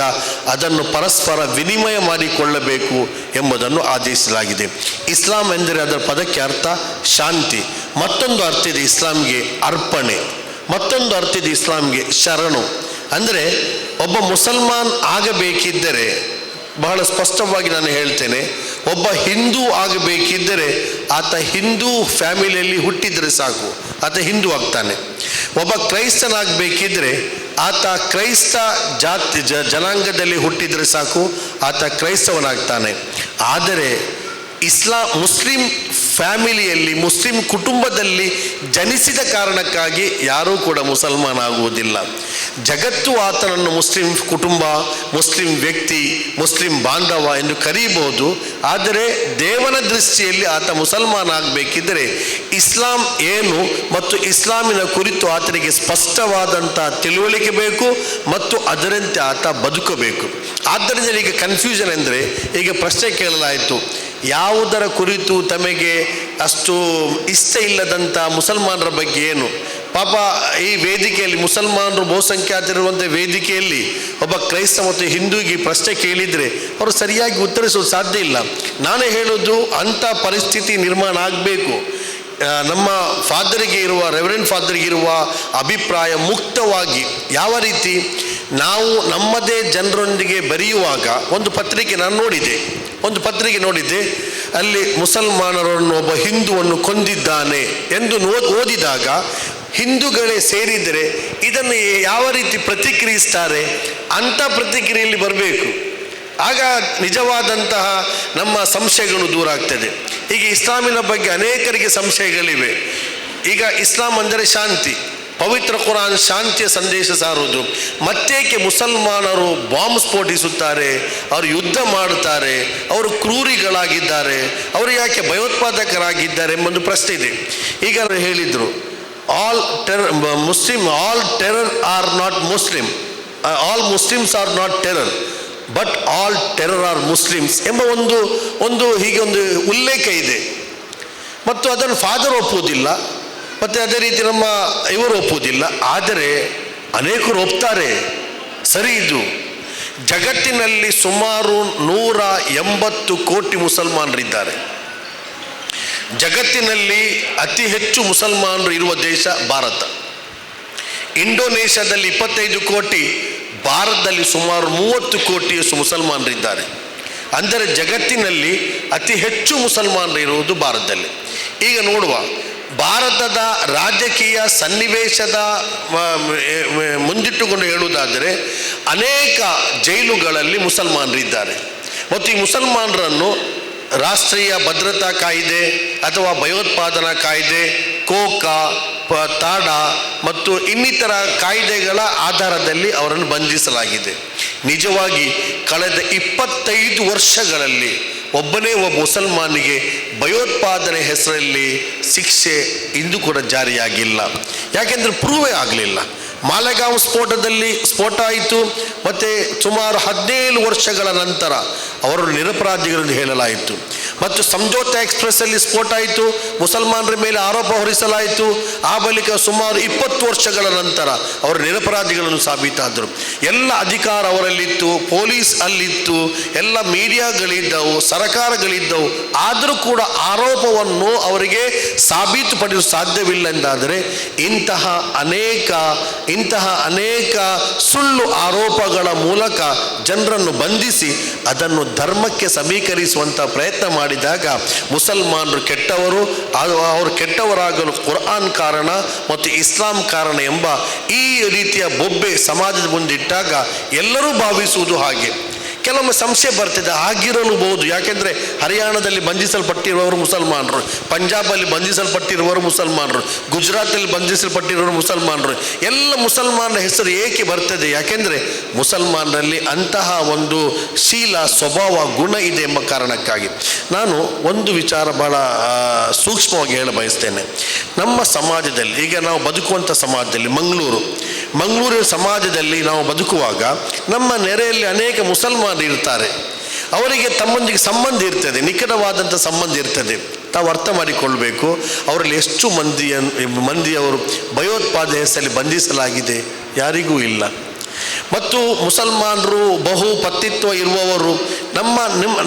Speaker 5: ಅದನ್ನು ಪರಸ್ಪರ ವಿನಿಮಯ ಮಾಡಿಕೊಳ್ಳಬೇಕು ಎಂಬುದನ್ನು ಆದೇಶಿಸಲಾಗಿದೆ. ಇಸ್ಲಾಂ ಎಂದರೆ ಅದರ ಪದಕ್ಕೆ ಅರ್ಥ ಶಾಂತಿ. ಮತ್ತೊಂದು ಅರ್ಥ ಇದೆ ಇಸ್ಲಾಂಗೆ ಅರ್ಪಣೆ, ಮತ್ತೊಂದು ಅರ್ಥ ಇದೆ ಇಸ್ಲಾಂಗೆ ಶರಣು. ಅಂದರೆ ಒಬ್ಬ ಮುಸಲ್ಮಾನ್ ಆಗಬೇಕಿದ್ದರೆ, ಬಹಳ ಸ್ಪಷ್ಟವಾಗಿ ನಾನು ಹೇಳ್ತೇನೆ, ಒಬ್ಬ ಹಿಂದೂ ಆಗಬೇಕಿದ್ದರೆ ಆತ ಹಿಂದೂ ಫ್ಯಾಮಿಲಿಯಲ್ಲಿ ಹುಟ್ಟಿದರೆ ಸಾಕು, ಆತ ಹಿಂದೂ ಆಗ್ತಾನೆ. ಒಬ್ಬ ಕ್ರೈಸ್ತನಾಗಬೇಕಿದ್ರೆ ಆತ ಕ್ರೈಸ್ತ ಜನಾಂಗದಲ್ಲಿ ಹುಟ್ಟಿದರೆ ಸಾಕು, ಆತ ಕ್ರೈಸ್ತವನಾಗ್ತಾನೆ. ಆದರೆ ಮುಸ್ಲಿಂ ಫ್ಯಾಮಿಲಿಯಲ್ಲಿ, ಮುಸ್ಲಿಂ ಕುಟುಂಬದಲ್ಲಿ ಜನಿಸಿದ ಕಾರಣಕ್ಕಾಗಿ ಯಾರೂ ಕೂಡ ಮುಸಲ್ಮಾನ ಆಗುವುದಿಲ್ಲ. ಜಗತ್ತು ಆತನನ್ನು ಮುಸ್ಲಿಂ ಕುಟುಂಬ, ಮುಸ್ಲಿಂ ವ್ಯಕ್ತಿ, ಮುಸ್ಲಿಂ ಬಾಂಧವ ಎಂದು ಕರೀಬಹುದು. ಆದರೆ ದೇವನ ದೃಷ್ಟಿಯಲ್ಲಿ ಆತ ಮುಸಲ್ಮಾನ ಆಗಬೇಕಿದ್ದರೆ ಇಸ್ಲಾಂ ಏನು ಮತ್ತು ಇಸ್ಲಾಮಿನ ಕುರಿತು ಆತನಿಗೆ ಸ್ಪಷ್ಟವಾದಂಥ ತಿಳುವಳಿಕೆ ಬೇಕು ಮತ್ತು ಅದರಂತೆ ಆತ ಬದುಕಬೇಕು. ಆದ್ದರಿಂದ ಈಗ ಕನ್ಫ್ಯೂಷನ್ ಅಂದರೆ, ಈಗ ಪ್ರಶ್ನೆ ಕೇಳಲಾಯಿತು, ಯಾವುದರ ಕುರಿತು ತಮಗೆ ಅಷ್ಟು ಇಷ್ಟ ಇಲ್ಲದಂಥ ಮುಸಲ್ಮಾನರ ಬಗ್ಗೆ ಏನು? ಪಾಪ ಈ ವೇದಿಕೆಯಲ್ಲಿ ಮುಸಲ್ಮಾನರು ಬಹುಸಂಖ್ಯಾತರಿರುವಂಥ ವೇದಿಕೆಯಲ್ಲಿ ಒಬ್ಬ ಕ್ರೈಸ್ತ ಮತ್ತು ಹಿಂದೂಗೆ ಪ್ರಶ್ನೆ ಕೇಳಿದರೆ ಅವರು ಸರಿಯಾಗಿ ಉತ್ತರಿಸೋದು ಸಾಧ್ಯ ಇಲ್ಲ. ನಾನೇ ಹೇಳೋದು, ಅಂಥ ಪರಿಸ್ಥಿತಿ ನಿರ್ಮಾಣ ಆಗಬೇಕು. ನಮ್ಮ ಫಾದರಿಗೆ ಇರುವ, ರೆವರೆಂಡ್ ಫಾದರಿಗೆ ಇರುವ ಅಭಿಪ್ರಾಯ ಮುಕ್ತವಾಗಿ, ಯಾವ ರೀತಿ ನಾವು ನಮ್ಮದೇ ಜನರೊಂದಿಗೆ ಬರೆಯುವಾಗ ಒಂದು ಪತ್ರಿಕೆ ನಾನು ನೋಡಿದ್ದೆ, ಅಲ್ಲಿ ಮುಸಲ್ಮಾನರನ್ನು ಒಬ್ಬ ಹಿಂದುವನ್ನು ಕೊಂದಿದ್ದಾನೆ ಎಂದು ಓದಿದಾಗ ಹಿಂದೂಗಳೇ ಸೇರಿದರೆ ಇದನ್ನು ಯಾವ ರೀತಿ ಪ್ರತಿಕ್ರಿಯಿಸ್ತಾರೆ ಅಂಥ ಪ್ರತಿಕ್ರಿಯೆಯಲ್ಲಿ ಬರಬೇಕು. ಆಗ ನಿಜವಾದಂತಹ ನಮ್ಮ ಸಂಶಯಗಳು ದೂರ ಆಗ್ತದೆ. ಈಗ ಇಸ್ಲಾಮಿನ ಬಗ್ಗೆ ಅನೇಕರಿಗೆ ಸಂಶಯಗಳಿವೆ. ಈಗ ಇಸ್ಲಾಂ ಅಂದರೆ ಶಾಂತಿ, ಪವಿತ್ರ ಕುರಾನ್ ಶಾಂತಿಯ ಸಂದೇಶ ಸಾರುವುದು. ಮತ್ತೇಕೆ ಮುಸಲ್ಮಾನರು ಬಾಂಬ್ ಸ್ಫೋಟಿಸುತ್ತಾರೆ, ಅವರು ಯುದ್ಧ ಮಾಡುತ್ತಾರೆ, ಅವರು ಕ್ರೂರಿಗಳಾಗಿದ್ದಾರೆ, ಅವರು ಯಾಕೆ ಭಯೋತ್ಪಾದಕರಾಗಿದ್ದಾರೆ ಎಂಬೊಂದು ಪ್ರಶ್ನೆ ಇದೆ. ಈಗ ಹೇಳಿದರು, all terror R not Muslim, all Muslims are not terror but all terror R Muslims ಎಂಬ ಒಂದು ಹೀಗೆ ಒಂದು ಉಲ್ಲೇಖ ಇದೆ. ಮತ್ತು ಅದನ್ನು ಫಾದರ್ ಒಪ್ಪುವುದಿಲ್ಲ, ಮತ್ತು ಅದೇ ರೀತಿ ನಮ್ಮ ಇವರು ಒಪ್ಪುವುದಿಲ್ಲ. ಆದರೆ ಅನೇಕರು ಒಪ್ತಾರೆ. ಸರಿ, ಇದು ಜಗತ್ತಿನಲ್ಲಿ ಸುಮಾರು 180 ಕೋಟಿ ಮುಸಲ್ಮಾನರಿದ್ದಾರೆ. ಜಗತ್ತಿನಲ್ಲಿ ಅತಿ ಹೆಚ್ಚು ಮುಸಲ್ಮಾನರು ಇರುವ ದೇಶ ಭಾರತ. ಇಂಡೋನೇಷ್ಯಾದಲ್ಲಿ 25 ಕೋಟಿ, ಭಾರತದಲ್ಲಿ ಸುಮಾರು 30 ಕೋಟಿಯಷ್ಟು ಮುಸಲ್ಮಾನರಿದ್ದಾರೆ. ಅಂದರೆ ಜಗತ್ತಿನಲ್ಲಿ ಅತಿ ಹೆಚ್ಚು ಮುಸಲ್ಮಾನರು ಇರುವುದು ಭಾರತದಲ್ಲಿ. ಈಗ ನೋಡುವ, ಭಾರತದ ರಾಜಕೀಯ ಸನ್ನಿವೇಶದ ಮುಂದಿಟ್ಟುಕೊಂಡು ಹೇಳುವುದಾದರೆ ಅನೇಕ ಜೈಲುಗಳಲ್ಲಿ ಮುಸಲ್ಮಾನರಿದ್ದಾರೆ. ಮತ್ತು ಈ ಮುಸಲ್ಮಾನರನ್ನು ರಾಷ್ಟ್ರೀಯ ಭದ್ರತಾ ಕಾಯ್ದೆ ಅಥವಾ ಭಯೋತ್ಪಾದನಾ ಕಾಯ್ದೆ, ಕೋಕಾ, ತಾಡಾ ಮತ್ತು ಇನ್ನಿತರ ಕಾಯ್ದೆಗಳ ಆಧಾರದಲ್ಲಿ ಅವರನ್ನು ಬಂಧಿಸಲಾಗಿದೆ. ನಿಜವಾಗಿ ಕಳೆದ 25 ವರ್ಷಗಳಲ್ಲಿ ಒಬ್ಬ ಮುಸಲ್ಮಾನಿಗೆ ಭಯೋತ್ಪಾದನೆ ಹೆಸರಲ್ಲಿ ಶಿಕ್ಷೆ ಇಂದು ಕೂಡ ಜಾರಿಯಾಗಿಲ್ಲ. ಯಾಕೆಂದರೆ ಪ್ರೂವೇ ಆಗಲಿಲ್ಲ. ಮಾಲೆಗಾಂವ್ ಸ್ಫೋಟದಲ್ಲಿ ಸ್ಫೋಟ ಆಯಿತು, ಮತ್ತು ಸುಮಾರು 17 ವರ್ಷಗಳ ನಂತರ ಅವರು ನಿರಪರಾಧಿಗಳನ್ನು ಹೇಳಲಾಯಿತು. ಮತ್ತು ಸಂಜೋತಾ ಎಕ್ಸ್ಪ್ರೆಸ್ಸಲ್ಲಿ ಸ್ಫೋಟ ಆಯಿತು, ಮುಸಲ್ಮಾನರ ಮೇಲೆ ಆರೋಪ ಹೊರಿಸಲಾಯಿತು. ಆ ಬಳಿಕ ಸುಮಾರು 20 ವರ್ಷಗಳ ನಂತರ ಅವರು ನಿರಪರಾಧಿಗಳನ್ನು ಸಾಬೀತಾದರು. ಎಲ್ಲ ಅಧಿಕಾರ ಅವರಲ್ಲಿತ್ತು, ಪೊಲೀಸ್ ಅಲ್ಲಿತ್ತು, ಎಲ್ಲ ಮೀಡಿಯಾಗಳಿದ್ದವು, ಸರ್ಕಾರಗಳಿದ್ದವು. ಆದರೂ ಕೂಡ ಆರೋಪವನ್ನು ಅವರಿಗೆ ಸಾಬೀತುಪಡಿಸಲು ಸಾಧ್ಯವಿಲ್ಲ ಎಂದಾದರೆ ಇಂತಹ ಅನೇಕ ಸುಳ್ಳು ಆರೋಪಗಳ ಮೂಲಕ ಜನರನ್ನು ಬಂಧಿಸಿ ಅದನ್ನು ಧರ್ಮಕ್ಕೆ ಸಮೀಕರಿಸುವಂಥ ಪ್ರಯತ್ನ ಮಾಡಿದಾಗ ಮುಸಲ್ಮಾನರು ಕೆಟ್ಟವರು, ಅವರು ಕೆಟ್ಟವರಾಗಲು ಕುರ್ಆನ್ ಕಾರಣ ಮತ್ತು ಇಸ್ಲಾಂ ಕಾರಣ ಎಂಬ ಈ ರೀತಿಯ ಬೊಬ್ಬೆ ಸಮಾಜದ ಮುಂದಿಟ್ಟಾಗ ಎಲ್ಲರೂ ಭಾವಿಸುವುದು ಹಾಗೆ. ಕೆಲವೊಮ್ಮೆ ಸಂಶಯ ಬರ್ತದೆ, ಆಗಿರಲೂಬಹುದು. ಯಾಕೆಂದರೆ ಹರಿಯಾಣದಲ್ಲಿ ಬಂಧಿಸಲ್ಪಟ್ಟಿರುವವರು ಮುಸಲ್ಮಾನರು, ಪಂಜಾಬಲ್ಲಿ ಬಂಧಿಸಲ್ಪಟ್ಟಿರುವವರು ಮುಸಲ್ಮಾನರು, ಗುಜರಾತಲ್ಲಿ ಬಂಧಿಸಲ್ಪಟ್ಟಿರುವವರು ಮುಸಲ್ಮಾನರು. ಎಲ್ಲ ಮುಸಲ್ಮಾನರ ಹೆಸರು ಏಕೆ ಬರ್ತದೆ? ಯಾಕೆಂದರೆ ಮುಸಲ್ಮಾನರಲ್ಲಿ ಅಂತಹ ಒಂದು ಶೀಲ, ಸ್ವಭಾವ, ಗುಣ ಇದೆ ಎಂಬ ಕಾರಣಕ್ಕಾಗಿ. ನಾನು ಒಂದು ವಿಚಾರ ಬಹಳ ಸೂಕ್ಷ್ಮವಾಗಿ ಹೇಳ ಬಯಸ್ತೇನೆ. ನಮ್ಮ ಸಮಾಜದಲ್ಲಿ, ಈಗ ನಾವು ಬದುಕುವಂಥ ಸಮಾಜದಲ್ಲಿ, ಮಂಗಳೂರಿನ ಸಮಾಜದಲ್ಲಿ ನಾವು ಬದುಕುವಾಗ ನಮ್ಮ ನೆರೆಯಲ್ಲಿ ಅನೇಕ ಮುಸಲ್ಮಾನರು ಇರ್ತಾರೆ. ಅವರಿಗೆ ತಮ್ಮೊಂದಿಗೆ ಸಂಬಂಧ ಇರ್ತದೆ, ನಿಕಟವಾದಂಥ ಸಂಬಂಧ ಇರ್ತದೆ. ತಾವು ಅರ್ಥ ಮಾಡಿಕೊಳ್ಬೇಕು, ಅವರಲ್ಲಿ ಎಷ್ಟು ಮಂದಿಯವರು ಭಯೋತ್ಪಾದನೆ ಹೆಸರಲ್ಲಿ ಬಂಧಿಸಲಾಗಿದೆ, ಯಾರಿಗೂ ಇಲ್ಲ. ಮತ್ತು ಮುಸಲ್ಮಾನರು ಬಹು ಪತಿತ್ವ ಇರುವವರು,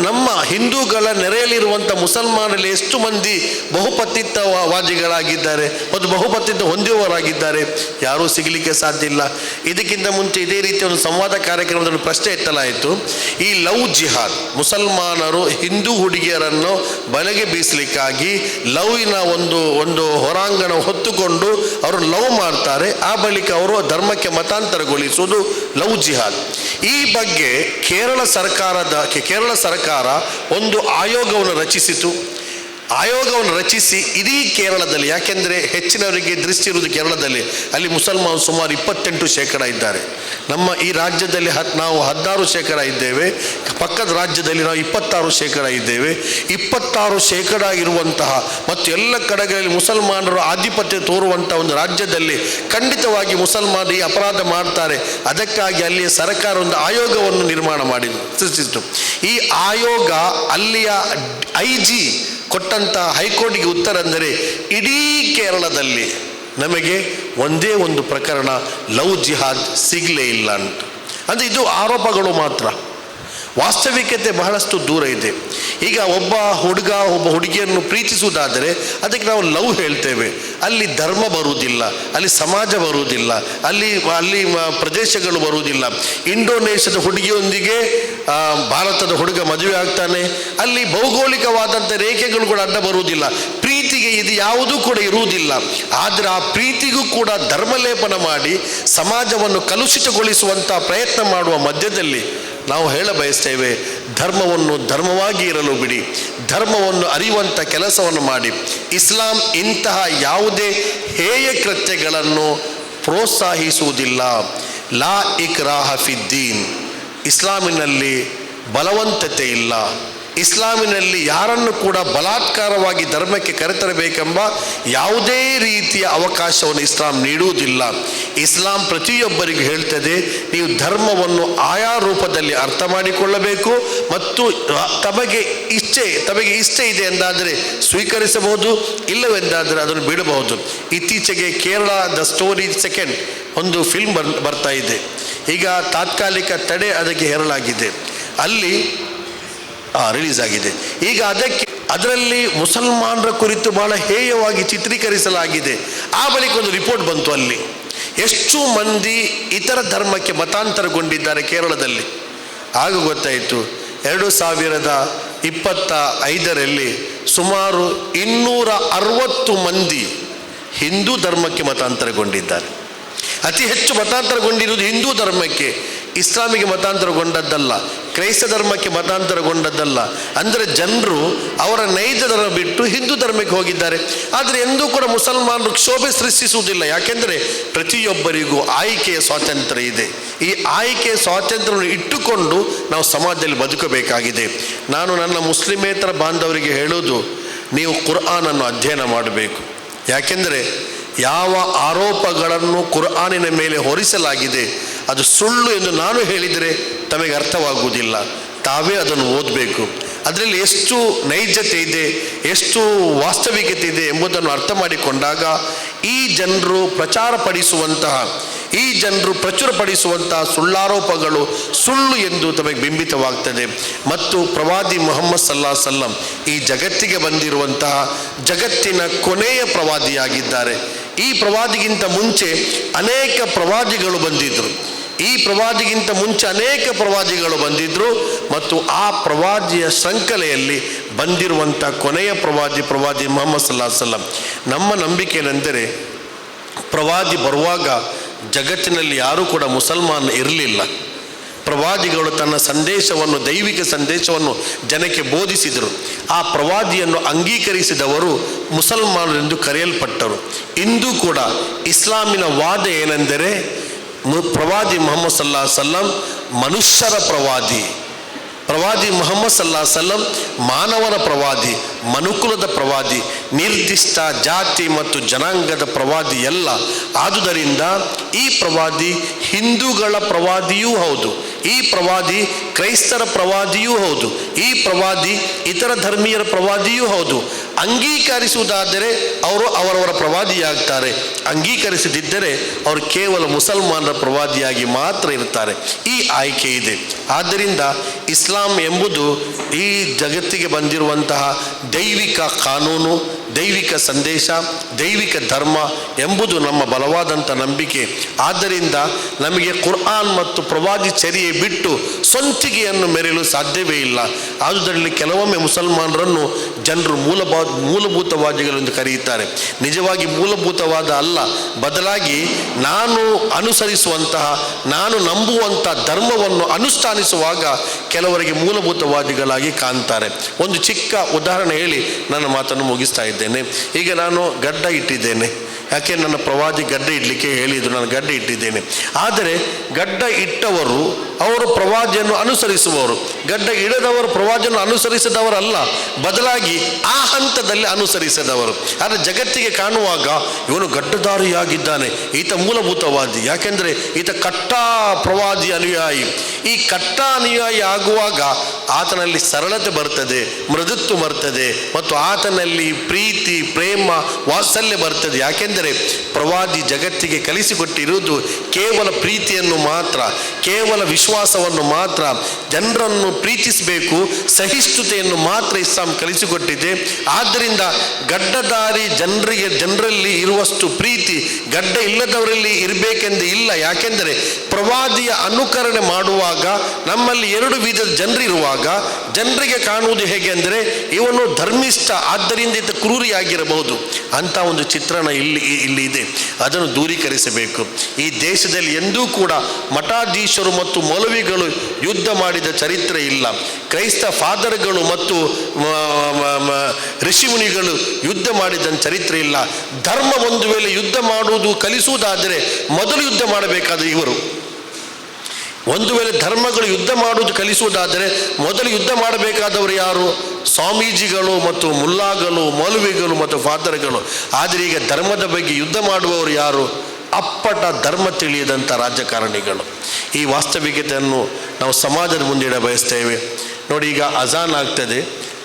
Speaker 5: ನಮ್ಮ ಹಿಂದೂಗಳ ನೆರೆಯಲ್ಲಿರುವಂಥ ಮುಸಲ್ಮಾನರಲ್ಲಿ ಎಷ್ಟು ಮಂದಿ ಬಹುಪತಿತ್ವವಾದಿಗಳಾಗಿದ್ದಾರೆ ಮತ್ತು ಬಹುಪತಿತ್ವ ಹೊಂದುವವರಾಗಿದ್ದಾರೆ, ಯಾರೂ ಸಿಗಲಿಕ್ಕೆ ಸಾಧ್ಯ ಇಲ್ಲ. ಇದಕ್ಕಿಂತ ಮುಂಚೆ ಇದೇ ರೀತಿಯ ಒಂದು ಸಂವಾದ ಕಾರ್ಯಕ್ರಮದಲ್ಲಿ ಪ್ರಶ್ನೆ ಎತ್ತಲಾಯಿತು. ಈ ಲವ್ ಜಿಹಾದ್, ಮುಸಲ್ಮಾನರು ಹಿಂದೂ ಹುಡುಗಿಯರನ್ನು ಬಲೆಗೆ ಬೀಸಲಿಕ್ಕಾಗಿ ಲವ್ವಿನ ಒಂದು ಹೊರಾಂಗಣ ಹೊತ್ತುಕೊಂಡು ಅವರು ಲವ್ ಮಾಡ್ತಾರೆ, ಆ ಬಳಿಕ ಅವರು ಧರ್ಮಕ್ಕೆ ಮತಾಂತರಗೊಳಿಸುವುದು ಲವ್ ಜಿಹಾದ್. ಈ ಬಗ್ಗೆ ಕೇರಳ ಸರ್ಕಾರ ಒಂದು ಆಯೋಗವನ್ನು ರಚಿಸಿತು. ಆಯೋಗವನ್ನು ರಚಿಸಿ ಇಡೀ ಕೇರಳದಲ್ಲಿ, ಯಾಕೆಂದರೆ ಹೆಚ್ಚಿನವರಿಗೆ ದೃಷ್ಟಿ ಇರುವುದು ಕೇರಳದಲ್ಲಿ, ಅಲ್ಲಿ ಮುಸಲ್ಮಾನರು ಸುಮಾರು 28% ಇದ್ದಾರೆ. ನಮ್ಮ ಈ ರಾಜ್ಯದಲ್ಲಿ ನಾವು 16% ಇದ್ದೇವೆ, ಪಕ್ಕದ ರಾಜ್ಯದಲ್ಲಿ ನಾವು 26% ಇದ್ದೇವೆ. 26% ಇರುವಂತಹ ಮತ್ತು ಎಲ್ಲ ಕಡೆಗಳಲ್ಲಿ ಮುಸಲ್ಮಾನರು ಆಧಿಪತ್ಯ ತೋರುವಂಥ ಒಂದು ರಾಜ್ಯದಲ್ಲಿ ಖಂಡಿತವಾಗಿ ಮುಸಲ್ಮಾನರು ಈ ಅಪರಾಧ ಮಾಡ್ತಾರೆ. ಅದಕ್ಕಾಗಿ ಅಲ್ಲಿಯ ಸರ್ಕಾರ ಒಂದು ಆಯೋಗವನ್ನು ಸೃಷ್ಟಿಸಿತು. ಈ ಆಯೋಗ ಅಲ್ಲಿಯ IG ಕೊಟ್ಟಂಥ ಹೈಕೋರ್ಟ್ಗೆ ಉತ್ತರ ಅಂದರೆ, ಇಡೀ ಕೇರಳದಲ್ಲಿ ನಮಗೆ ಒಂದೇ ಒಂದು ಪ್ರಕರಣ ಲವ್ ಜಿಹಾದ್ ಸಿಗಲೇ ಇಲ್ಲ ಅಂತ. ಅಂದರೆ ಇದು ಆರೋಪಗಳು ಮಾತ್ರ, ವಾಸ್ತವಿಕತೆ ಬಹಳಷ್ಟು ದೂರ ಇದೆ. ಈಗ ಒಬ್ಬ ಹುಡುಗ ಒಬ್ಬ ಹುಡುಗಿಯನ್ನು ಪ್ರೀತಿಸುವುದಾದರೆ ಅದಕ್ಕೆ ನಾವು ಲವ್ ಹೇಳ್ತೇವೆ. ಅಲ್ಲಿ ಧರ್ಮ ಬರುವುದಿಲ್ಲ, ಅಲ್ಲಿ ಸಮಾಜ ಬರುವುದಿಲ್ಲ, ಅಲ್ಲಿ ಪ್ರದೇಶಗಳು ಬರುವುದಿಲ್ಲ. ಇಂಡೋನೇಷ್ಯಾದ ಹುಡುಗಿಯೊಂದಿಗೆ ಭಾರತದ ಹುಡುಗ ಮದುವೆ ಆಗ್ತಾನೆ, ಅಲ್ಲಿ ಭೌಗೋಳಿಕವಾದಂಥ ರೇಖೆಗಳು ಕೂಡ ಅಡ್ಡ ಬರುವುದಿಲ್ಲ. ಪ್ರೀತಿಗೆ ಇದು ಯಾವುದೂ ಕೂಡ ಇರುವುದಿಲ್ಲ. ಆದರೆ ಆ ಪ್ರೀತಿಗೂ ಕೂಡ ಧರ್ಮಲೇಪನ ಮಾಡಿ ಸಮಾಜವನ್ನು ಕಲುಷಿತಗೊಳಿಸುವಂಥ ಪ್ರಯತ್ನ ಮಾಡುವ ಮಧ್ಯದಲ್ಲಿ ನಾವು ಹೇಳ ಬಯಸ್ತೇವೆ, ಧರ್ಮವನ್ನು ಧರ್ಮವಾಗಿ ಇರಲು ಬಿಡಿ, ಧರ್ಮವನ್ನು ಅರಿಯುವಂಥ ಕೆಲಸವನ್ನು ಮಾಡಿ. ಇಸ್ಲಾಂ ಇಂತಹ ಯಾವುದೇ ಹೇಯ ಕೃತ್ಯಗಳನ್ನು ಪ್ರೋತ್ಸಾಹಿಸುವುದಿಲ್ಲ. ಲಾ ಇಕ್ರಾಹ ಫಿದ್ದೀನ್, ಇಸ್ಲಾಮಿನಲ್ಲಿ ಬಲವಂತತೆ ಇಲ್ಲ. ಇಸ್ಲಾಮಿನಲ್ಲಿ ಯಾರನ್ನು ಕೂಡ ಬಲಾತ್ಕಾರವಾಗಿ ಧರ್ಮಕ್ಕೆ ಕರೆತರಬೇಕೆಂಬ ಯಾವುದೇ ರೀತಿಯ ಅವಕಾಶವನ್ನು ಇಸ್ಲಾಂ ನೀಡುವುದಿಲ್ಲ. ಇಸ್ಲಾಂ ಪ್ರತಿಯೊಬ್ಬರಿಗೂ ಹೇಳ್ತದೆ, ನೀವು ಧರ್ಮವನ್ನು ಆಯಾ ರೂಪದಲ್ಲಿ ಅರ್ಥ ಮಾಡಿಕೊಳ್ಳಬೇಕು ಮತ್ತು ತಮಗೆ ಇಷ್ಟೆ ಇದೆ ಎಂದಾದರೆ ಸ್ವೀಕರಿಸಬಹುದು, ಇಲ್ಲವೆಂದಾದರೆ ಅದನ್ನು ಬಿಡಬಹುದು. ಇತ್ತೀಚೆಗೆ ಕೇರಳ ದ ಸ್ಟೋರಿ ಸೆಕೆಂಡ್ ಒಂದು ಫಿಲ್ಮ್ ಬರ್ತಾ ಇದೆ. ಈಗ ತಾತ್ಕಾಲಿಕ ತಡೆ ಅದಕ್ಕೆ ಹೇರಲಾಗಿದೆ, ಅಲ್ಲಿ ರಿಲೀಸ್ ಆಗಿದೆ. ಈಗ ಅದರಲ್ಲಿ ಮುಸಲ್ಮಾನರ ಕುರಿತು ಬಹಳ ಹೇಯವಾಗಿ ಚಿತ್ರೀಕರಿಸಲಾಗಿದೆ. ಆ ಬಳಿಕ ಒಂದು ರಿಪೋರ್ಟ್ ಬಂತು, ಅಲ್ಲಿ ಎಷ್ಟು ಮಂದಿ ಇತರ ಧರ್ಮಕ್ಕೆ ಮತಾಂತರಗೊಂಡಿದ್ದಾರೆ ಕೇರಳದಲ್ಲಿ. ಆಗ ಗೊತ್ತಾಯಿತು 2025ರಲ್ಲಿ ಸುಮಾರು 260 ಮಂದಿ ಹಿಂದೂ ಧರ್ಮಕ್ಕೆ ಮತಾಂತರಗೊಂಡಿದ್ದಾರೆ. ಅತಿ ಹೆಚ್ಚು ಮತಾಂತರಗೊಂಡಿರುವುದು ಹಿಂದೂ ಧರ್ಮಕ್ಕೆ, ಇಸ್ಲಾಮಿಗೆ ಮತಾಂತರಗೊಂಡದ್ದಲ್ಲ, ಕ್ರೈಸ್ತ ಧರ್ಮಕ್ಕೆ ಮತಾಂತರಗೊಂಡದ್ದಲ್ಲ. ಅಂದರೆ ಜನರು ಅವರ ನೈಜ ಧರ್ಮ ಬಿಟ್ಟು ಹಿಂದೂ ಧರ್ಮಕ್ಕೆ ಹೋಗಿದ್ದಾರೆ. ಆದರೆ ಎಂದೂ ಕೂಡ ಮುಸಲ್ಮಾನರು ಕ್ಷೋಭೆ ಸೃಷ್ಟಿಸುವುದಿಲ್ಲ. ಯಾಕೆಂದರೆ ಪ್ರತಿಯೊಬ್ಬರಿಗೂ ಆಯ್ಕೆಯ ಸ್ವಾತಂತ್ರ್ಯ ಇದೆ. ಈ ಆಯ್ಕೆಯ ಸ್ವಾತಂತ್ರ್ಯವನ್ನು ಇಟ್ಟುಕೊಂಡು ನಾವು ಸಮಾಜದಲ್ಲಿ ಬದುಕಬೇಕಾಗಿದೆ. ನಾನು ನನ್ನ ಮುಸ್ಲಿಮೇತರ ಬಾಂಧವರಿಗೆ ಹೇಳೋದು, ನೀವು ಕುರ್ಆನನ್ನು ಅಧ್ಯಯನ ಮಾಡಬೇಕು. ಯಾಕೆಂದರೆ ಯಾವ ಆರೋಪಗಳನ್ನು ಕುರ್ಆನಿನ ಮೇಲೆ ಹೊರಿಸಲಾಗಿದೆ ಅದು ಸುಳ್ಳು ಎಂದು ನಾನು ಹೇಳಿದರೆ ತಮಗೆ ಅರ್ಥವಾಗುವುದಿಲ್ಲ. ತಾವೇ ಅದನ್ನು ಓದಬೇಕು. ಅದರಲ್ಲಿ ಎಷ್ಟು ನೈಜತೆ ಇದೆ, ಎಷ್ಟು ವಾಸ್ತವಿಕತೆ ಇದೆ ಎಂಬುದನ್ನು ಅರ್ಥ ಮಾಡಿಕೊಂಡಾಗ ಈ ಜನರು ಪ್ರಚುರಪಡಿಸುವಂತಹ ಸುಳ್ಳಾರೋಪಗಳು ಸುಳ್ಳು ಎಂದು ತಮಗೆ ಬಿಂಬಿತವಾಗ್ತದೆ. ಮತ್ತು ಪ್ರವಾದಿ ಮುಹಮ್ಮದ್ ಸಲ್ಲಲ್ಲಾಹು ಅಲೈಹಿ ವಸಲ್ಲಂ ಈ ಜಗತ್ತಿಗೆ ಬಂದಿರುವಂತಹ ಜಗತ್ತಿನ ಕೊನೆಯ ಪ್ರವಾದಿಯಾಗಿದ್ದಾರೆ. ಈ ಪ್ರವಾದಿಗಿಂತ ಮುಂಚೆ ಅನೇಕ ಪ್ರವಾದಿಗಳು ಬಂದಿದ್ದರು. ಮತ್ತು ಆ ಪ್ರವಾದಿಯ ಶೃಂಖಲೆಯಲ್ಲಿ ಬಂದಿರುವಂಥ ಕೊನೆಯ ಪ್ರವಾದಿ ಮುಹಮ್ಮದ್ ಸಲ್ಲಲ್ಲಾಹು ಅಲೈಹಿ ವಸಲ್ಲಂ. ನಮ್ಮ ನಂಬಿಕೆ ಏನೆಂದರೆ, ಪ್ರವಾದಿ ಬರುವಾಗ ಜಗತ್ತಿನಲ್ಲಿ ಯಾರೂ ಕೂಡ ಮುಸಲ್ಮಾನ ಇರಲಿಲ್ಲ. ಪ್ರವಾದಿಗಳು ತನ್ನ ಸಂದೇಶವನ್ನು, ದೈವಿಕ ಸಂದೇಶವನ್ನು ಜನಕ್ಕೆ ಬೋಧಿಸಿದರು. ಆ ಪ್ರವಾದಿಯನ್ನು ಅಂಗೀಕರಿಸಿದವರು ಮುಸಲ್ಮಾನರೆಂದು ಕರೆಯಲ್ಪಟ್ಟರು. ಇಂದು ಕೂಡ ಇಸ್ಲಾಮಿನ ವಾದ ಏನೆಂದರೆ ಪ್ರವಾದಿ ಮುಹಮ್ಮದ್ ಸಲ್ಲಲ್ಲಾಹು ಅಲೈಹಿ ವಸಲ್ಲಂ ಮನುಷ್ಯರ ಪ್ರವಾದಿ, ಪ್ರವಾದಿ ಮುಹಮ್ಮದ್ ಸಲ್ಲಲ್ಲಾಹು ಅಲೈಹಿ ವಸಲ್ಲಂ ಮಾನವನ ಪ್ರವಾದಿ, ಮನುಕುಲದ ಪ್ರವಾದಿ, ನಿರ್ದಿಷ್ಟ ಜಾತಿ ಮತ್ತು ಜನಾಂಗದ ಪ್ರವಾದಿ ಎಲ್ಲ. ಆದುದರಿಂದ ಈ ಪ್ರವಾದಿ ಹಿಂದೂಗಳ ಪ್ರವಾದಿಯೂ ಹೌದು, ಈ ಪ್ರವಾದಿ ಕ್ರೈಸ್ತರ ಪ್ರವಾದಿಯೂ ಹೌದು, ಈ ಪ್ರವಾದಿ ಇತರ ಧರ್ಮೀಯರ ಪ್ರವಾದಿಯೂ ಹೌದು. ಅಂಗೀಕರಿಸುವುದಾದರೆ ಅವರು ಅವರವರ ಪ್ರವಾದಿಯಾಗ್ತಾರೆ, ಅಂಗೀಕರಿಸದಿದ್ದರೆ ಅವರು ಕೇವಲ ಮುಸಲ್ಮಾನರ ಪ್ರವಾದಿಯಾಗಿ ಮಾತ್ರ ಇರ್ತಾರೆ. ಈ ಆಯ್ಕೆ ಇದೆ. ಆದ್ದರಿಂದ ಇಸ್ಲಾಂ ಎಂಬುದು ಈ ಜಗತ್ತಿಗೆ ಬಂದಿರುವಂತಹ ದೈವಿಕ ಕಾನೂನು, ದೈವಿಕ ಸಂದೇಶ, ದೈವಿಕ ಧರ್ಮ ಎಂಬುದು ನಮ್ಮ ಬಲವಾದಂಥ ನಂಬಿಕೆ. ಆದ್ದರಿಂದ ನಮಗೆ ಕುರ್ಆನ್ ಮತ್ತು ಪ್ರವಾದಿ ಚರ್ಯೆ ಬಿಟ್ಟು ಸ್ವಂತಿಕೆಯನ್ನು ಮೆರೆಯಲು ಸಾಧ್ಯವೇ ಇಲ್ಲ. ಆದುದರಲ್ಲಿ ಕೆಲವೊಮ್ಮೆ ಮುಸಲ್ಮಾನರನ್ನು ಜನರು ಮೂಲಭೂತವಾದಿಗಳೆಂದು ಕರೆಯುತ್ತಾರೆ. ನಿಜವಾಗಿ ಮೂಲಭೂತವಾದ ಅಲ್ಲ, ಬದಲಾಗಿ ನಾನು ಅನುಸರಿಸುವಂತಹ, ನಾನು ನಂಬುವಂಥ ಧರ್ಮವನ್ನು ಅನುಷ್ಠಾನಿಸುವಾಗ ಕೆಲವರಿಗೆ ಮೂಲಭೂತವಾದಿಗಳಾಗಿ ಕಾಣ್ತಾರೆ. ಒಂದು ಚಿಕ್ಕ ಉದಾಹರಣೆ ಹೇಳಿ ನನ್ನ ಮಾತನ್ನು ಮುಗಿಸ್ತಾ ಇದ್ದೇನೆ. ಈಗ ನಾನು ಗಡ್ಡ ಇಟ್ಟಿದ್ದೇನೆ, ಯಾಕೆ ನನ್ನ ಪ್ರವಾದಿ ಗಡ್ಡ ಇಡಲಿಕ್ಕೆ ಹೇಳಿದರು, ನಾನು ಗಡ್ಡ ಇಟ್ಟಿದ್ದೇನೆ. ಆದರೆ ಗಡ್ಡ ಇಟ್ಟವರು ಅವರು ಪ್ರವಾದಿಯನ್ನು ಅನುಸರಿಸುವವರು, ಗಡ್ಡ ಇಡದವರು ಪ್ರವಾದಿಯನ್ನು ಅನುಸರಿಸಿದವರಲ್ಲ, ಬದಲಾಗಿ ಆ ಹಂತದಲ್ಲಿ ಅನುಸರಿಸಿದವರು. ಆದರೆ ಜಗತ್ತಿಗೆ ಕಾಣುವಾಗ ಇವನು ಗಡ್ಡಧಾರಿಯಾಗಿದ್ದಾನೆ, ಈತ ಮೂಲಭೂತವಾದಿ, ಯಾಕೆಂದರೆ ಈತ ಕಟ್ಟಾ ಪ್ರವಾದಿ ಅನುಯಾಯಿ. ಈ ಕಟ್ಟಾ ಅನುಯಾಯಿ ಆಗುವಾಗ ಆತನಲ್ಲಿ ಸರಳತೆ ಬರ್ತದೆ, ಮೃದುತ್ವ ಬರ್ತದೆ, ಮತ್ತು ಆತನಲ್ಲಿ ಪ್ರೀತಿ, ಪ್ರೇಮ, ವಾತ್ಸಲ್ಯ ಬರ್ತದೆ. ಯಾಕೆಂದರೆ ಪ್ರವಾದಿ ಜಗತ್ತಿಗೆ ಕಲಿಸಿಕೊಟ್ಟಿರುವುದು ಕೇವಲ ಪ್ರೀತಿಯನ್ನು ಮಾತ್ರ, ಕೇವಲ ವಿಶ್ವಾಸವನ್ನು ಮಾತ್ರ, ಜನರನ್ನು ಪ್ರೀತಿಸಬೇಕು, ಸಹಿಷ್ಣುತೆಯನ್ನು ಮಾತ್ರ ಇಸ್ಲಾಂ ಕಲಿಸಿಕೊಟ್ಟಿದೆ. ಆದ್ದರಿಂದ ಗಡ್ಡಧಾರಿ ಜನರಲ್ಲಿ ಇರುವಷ್ಟು ಪ್ರೀತಿ ಗಡ್ಡ ಇಲ್ಲದವರಲ್ಲಿ ಇರಬೇಕೆಂದು ಇಲ್ಲ. ಯಾಕೆಂದರೆ ಪ್ರವಾದಿಯ ಅನುಕರಣೆ ಮಾಡುವಾಗ ನಮ್ಮಲ್ಲಿ ಎರಡು ವಿಧದ ಜನರಿರುವಾಗ ಜನರಿಗೆ ಕಾಣುವುದು ಹೇಗೆ ಅಂದರೆ ಇವನು ಧರ್ಮಿಷ್ಠ, ಆದ್ದರಿಂದ ಈತ ಕ್ರೂರಿಯಾಗಿರಬಹುದು ಅಂತ ಒಂದು ಚಿತ್ರಣ ಇಲ್ಲಿ ಇದೆ. ಅದನ್ನು ದೂರೀಕರಿಸಬೇಕು. ಈ ದೇಶದಲ್ಲಿ ಎಂದೂ ಕೂಡ ಮಠಾಧೀಶರು ಮತ್ತು ಮೌಲವಿಗಳು ಯುದ್ಧ ಮಾಡಿದ ಚರಿತ್ರೆ ಇಲ್ಲ. ಕ್ರೈಸ್ತ ಫಾದರ್ಗಳು ಮತ್ತು ಋಷಿಮುನಿಗಳು ಯುದ್ಧ ಮಾಡಿದ ಚರಿತ್ರೆ ಇಲ್ಲ. ಧರ್ಮ ಒಂದು ವೇಳೆ ಯುದ್ಧ ಮಾಡುವುದು ಕಲಿಸುವುದಾದರೆ ಮೊದಲು ಯುದ್ಧ ಮಾಡಬೇಕಾದ ಇವರು. ಒಂದು ವೇಳೆ ಧರ್ಮಗಳು ಯುದ್ಧ ಮಾಡುವುದು ಕಲಿಸುವುದಾದರೆ ಮೊದಲು ಯುದ್ಧ ಮಾಡಬೇಕಾದವರು ಯಾರು? ಸ್ವಾಮೀಜಿಗಳು ಮತ್ತು ಮುಲ್ಲಾಗಳು, ಮೌಲವಿಗಳು ಮತ್ತು ಫಾದರ್ಗಳು. ಆದರೆ ಈಗ ಧರ್ಮದ ಬಗ್ಗೆ ಯುದ್ಧ ಮಾಡುವವರು ಯಾರು? ಅಪ್ಪಟ ಧರ್ಮ ತಿಳಿಯದಂಥ ರಾಜಕಾರಣಿಗಳು. ಈ ವಾಸ್ತವಿಕತೆಯನ್ನು ನಾವು ಸಮಾಜದ ಮುಂದೆ ಇಡ ಬಯಸ್ತೇವೆ. ನೋಡಿ, ಈಗ ಅಜಾನ್ ಆಗ್ತದೆ,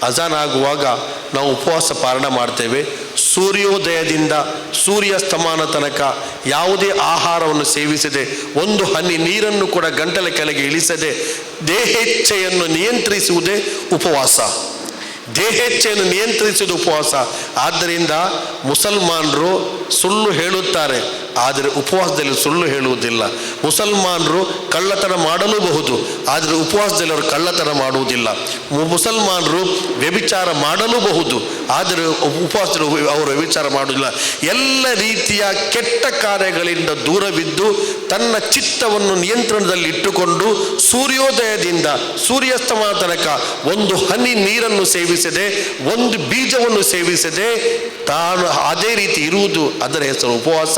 Speaker 5: ಅಜಾನ್ ಆಗುವಾಗ ನಾವು ಉಪವಾಸ ಪಾರಣ ಮಾಡ್ತೇವೆ. ಸೂರ್ಯೋದಯದಿಂದ ಸೂರ್ಯಾಸ್ತಮಾನ ತನಕ ಯಾವುದೇ ಆಹಾರವನ್ನು ಸೇವಿಸದೆ, ಒಂದು ಹನಿ ನೀರನ್ನು ಕೂಡ ಗಂಟಲ ಕೆಳಗೆ ಇಳಿಸದೆ ದೇಹೇಚ್ಛೆಯನ್ನು ನಿಯಂತ್ರಿಸುವುದೇ ಉಪವಾಸ. ದೇಹೇಚ್ಛೆಯನ್ನು ನಿಯಂತ್ರಿಸುವುದು ಉಪವಾಸ. ಆದ್ದರಿಂದ ಮುಸಲ್ಮಾನರು ಸುಳ್ಳು ಹೇಳುತ್ತಾರೆ, ಆದರೆ ಉಪವಾಸದಲ್ಲಿ ಸುಳ್ಳು ಹೇಳುವುದಿಲ್ಲ. ಮುಸಲ್ಮಾನರು ಕಳ್ಳತನ ಮಾಡಲೂಬಹುದು, ಆದರೆ ಉಪವಾಸದಲ್ಲಿ ಅವರು ಕಳ್ಳತನ ಮಾಡುವುದಿಲ್ಲ. ಮುಸಲ್ಮಾನರು ವ್ಯಭಿಚಾರ ಮಾಡಲೂಬಹುದು, ಆದರೆ ಉಪವಾಸದಲ್ಲಿ ಅವರು ವ್ಯಭಿಚಾರ ಮಾಡುವುದಿಲ್ಲ. ಎಲ್ಲ ರೀತಿಯ ಕೆಟ್ಟ ಕಾರ್ಯಗಳಿಂದ ದೂರವಿದ್ದು ತನ್ನ ಚಿತ್ತವನ್ನು ನಿಯಂತ್ರಣದಲ್ಲಿ ಇಟ್ಟುಕೊಂಡು ಸೂರ್ಯೋದಯದಿಂದ ಸೂರ್ಯಾಸ್ತಮಾನ ತನಕ ಒಂದು ಹನಿ ನೀರನ್ನು ಸೇವಿಸದೆ, ಒಂದು ಬೀಜವನ್ನು ಸೇವಿಸದೆ ತಾನು ಅದೇ ರೀತಿ ಇರುವುದು, ಅದರ ಹೆಸರು ಉಪವಾಸ.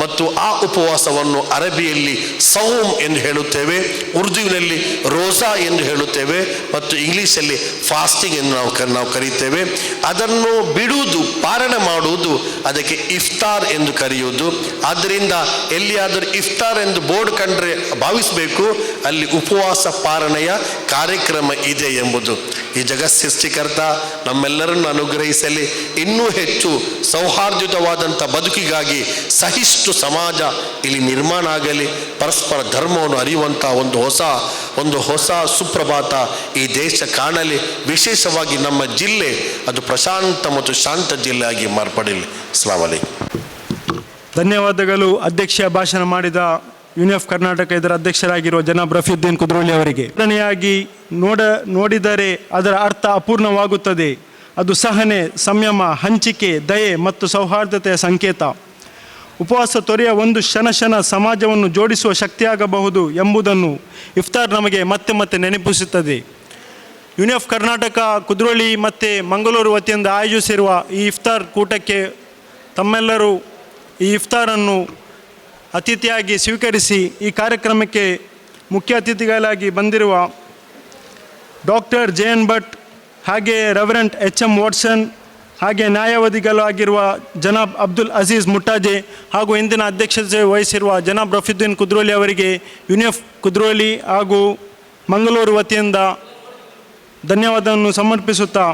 Speaker 5: ಮತ್ತು ಆ ಉಪವಾಸವನ್ನು ಅರಬಿಯಲ್ಲಿ ಸೌಮ್ ಎಂದು ಹೇಳುತ್ತೇವೆ, ಉರ್ದುವಿನಲ್ಲಿ ರೋಜಾ ಎಂದು ಹೇಳುತ್ತೇವೆ, ಮತ್ತು ಇಂಗ್ಲೀಷಲ್ಲಿ ಫಾಸ್ಟಿಂಗ್ ಎಂದು ನಾವು ಕರೀತೇವೆ. ಅದನ್ನು ಬಿಡುವುದು, ಪಾರಣೆ ಮಾಡುವುದು, ಅದಕ್ಕೆ ಇಫ್ತಾರ್ ಎಂದು ಕರೆಯುವುದು. ಆದ್ದರಿಂದ ಎಲ್ಲಿಯಾದರೂ ಇಫ್ತಾರ್ ಎಂದು ಬೋರ್ಡ್ ಕಂಡ್ರೆ ಭಾವಿಸಬೇಕು ಅಲ್ಲಿ ಉಪವಾಸ ಪಾರಣೆಯ ಕಾರ್ಯಕ್ರಮ ಇದೆ ಎಂಬುದು. ಈ ಜಗತ್ ಸೃಷ್ಟಿಕರ್ತ ನಮ್ಮೆಲ್ಲರನ್ನು ಅನುಗ್ರಹಿಸಲಿ. ಇನ್ನೂ ಹೆಚ್ಚು ಸೌಹಾರ್ದಯುತವಾದಂಥ ಬದುಕಿಗಾಗಿ ಸಹಿಷ್ಣು ಸಮಾಜ ಇಲ್ಲಿ ನಿರ್ಮಾಣ ಆಗಲಿ. ಪರಸ್ಪರ ಧರ್ಮವನ್ನು ಅರಿಯುವಂಥ ಒಂದು ಹೊಸ ಸುಪ್ರಭಾತ ಈ ದೇಶ ಕಾಣಲಿ. ವಿಶೇಷವಾಗಿ ನಮ್ಮ ಜಿಲ್ಲೆ ಅದು ಪ್ರಶಾಂತ ಮತ್ತು ಶಾಂತ ಜಿಲ್ಲೆಯಾಗಿ ಮಾರ್ಪಡಲಿ. ಅಸ್ಸಲಾಮು ಅಲೈಕುಂ.
Speaker 1: ಧನ್ಯವಾದಗಳು. ಅಧ್ಯಕ್ಷ ಭಾಷಣ ಮಾಡಿದ ಯೂನಿಯನ್ ಆಫ್ ಕರ್ನಾಟಕ ಇದರ ಅಧ್ಯಕ್ಷರಾಗಿರುವ ಜನಾಬ್ ರಫೀದ್ದೀನ್ ಕುದ್ರೋಳಿ ಅವರಿಗೆ. ಎರಡನೆಯಾಗಿ ನೋಡಿದರೆ ಅದರ ಅರ್ಥ ಅಪೂರ್ಣವಾಗುತ್ತದೆ. ಅದು ಸಹನೆ, ಸಂಯಮ, ಹಂಚಿಕೆ, ದಯೆ ಮತ್ತು ಸೌಹಾರ್ದತೆಯ ಸಂಕೇತ. ಉಪವಾಸ ತೊರೆಯ ಒಂದು ಕ್ಷಣ ಸಮಾಜವನ್ನು ಜೋಡಿಸುವ ಶಕ್ತಿಯಾಗಬಹುದು ಎಂಬುದನ್ನು ಇಫ್ತಾರ್ ನಮಗೆ ಮತ್ತೆ ಮತ್ತೆ ನೆನಪಿಸುತ್ತದೆ. ಯೂನಿಯನ್ ಆಫ್ ಕರ್ನಾಟಕ ಕುದ್ರೋಳಿ ಮತ್ತು ಮಂಗಳೂರು ವತಿಯಿಂದ ಆಯೋಜಿಸಿರುವ ಈ ಇಫ್ತಾರ್ ಕೂಟಕ್ಕೆ ತಮ್ಮೆಲ್ಲರೂ ಈ ಇಫ್ತಾರನ್ನು ಅತಿಥಿಯಾಗಿ ಸ್ವೀಕರಿಸಿ ಈ ಕಾರ್ಯಕ್ರಮಕ್ಕೆ ಮುಖ್ಯ ಅತಿಥಿಗಳಾಗಿ ಬಂದಿರುವ ಡಾಕ್ಟರ್ JN ಭಟ್ ಹಾಗೆ ರೆವರೆಂಟ್ HM ವಾಟ್ಸನ್ ಹಾಗೆ ನ್ಯಾಯವಾದಿಗಳಾಗಿರುವ ಜನಾಬ್ ಅಬ್ದುಲ್ ಅಜೀಜ್ ಮುಟ್ಟಾಜೆ ಹಾಗೂ ಇಂದಿನ ಅಧ್ಯಕ್ಷತೆ ವಹಿಸಿರುವ ಜನಾಬ್ ರಫೀದ್ದೀನ್ ಕುದ್ರೋಳಿ ಅವರಿಗೆ ಯೂನಿಯನ್ ಆಫ್ ಕುದ್ರೋಳಿ ಹಾಗೂ ಮಂಗಳೂರು ವತಿಯಿಂದ ಧನ್ಯವಾದವನ್ನು ಸಮರ್ಪಿಸುತ್ತಾ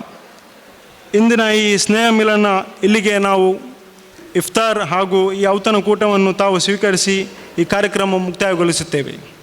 Speaker 1: ಇಂದಿನ ಈ ಸ್ನೇಹ ಮಿಲನ ಇಲ್ಲಿಗೆ ನಾವು ಇಫ್ತಾರ್ ಹಾಗೂ ಈ ಔತಣ ಕೂಟವನ್ನು ತಾವು ಸ್ವೀಕರಿಸಿ ಈ ಕಾರ್ಯಕ್ರಮ ಮುಕ್ತಾಯಗೊಳಿಸುತ್ತೇವೆ.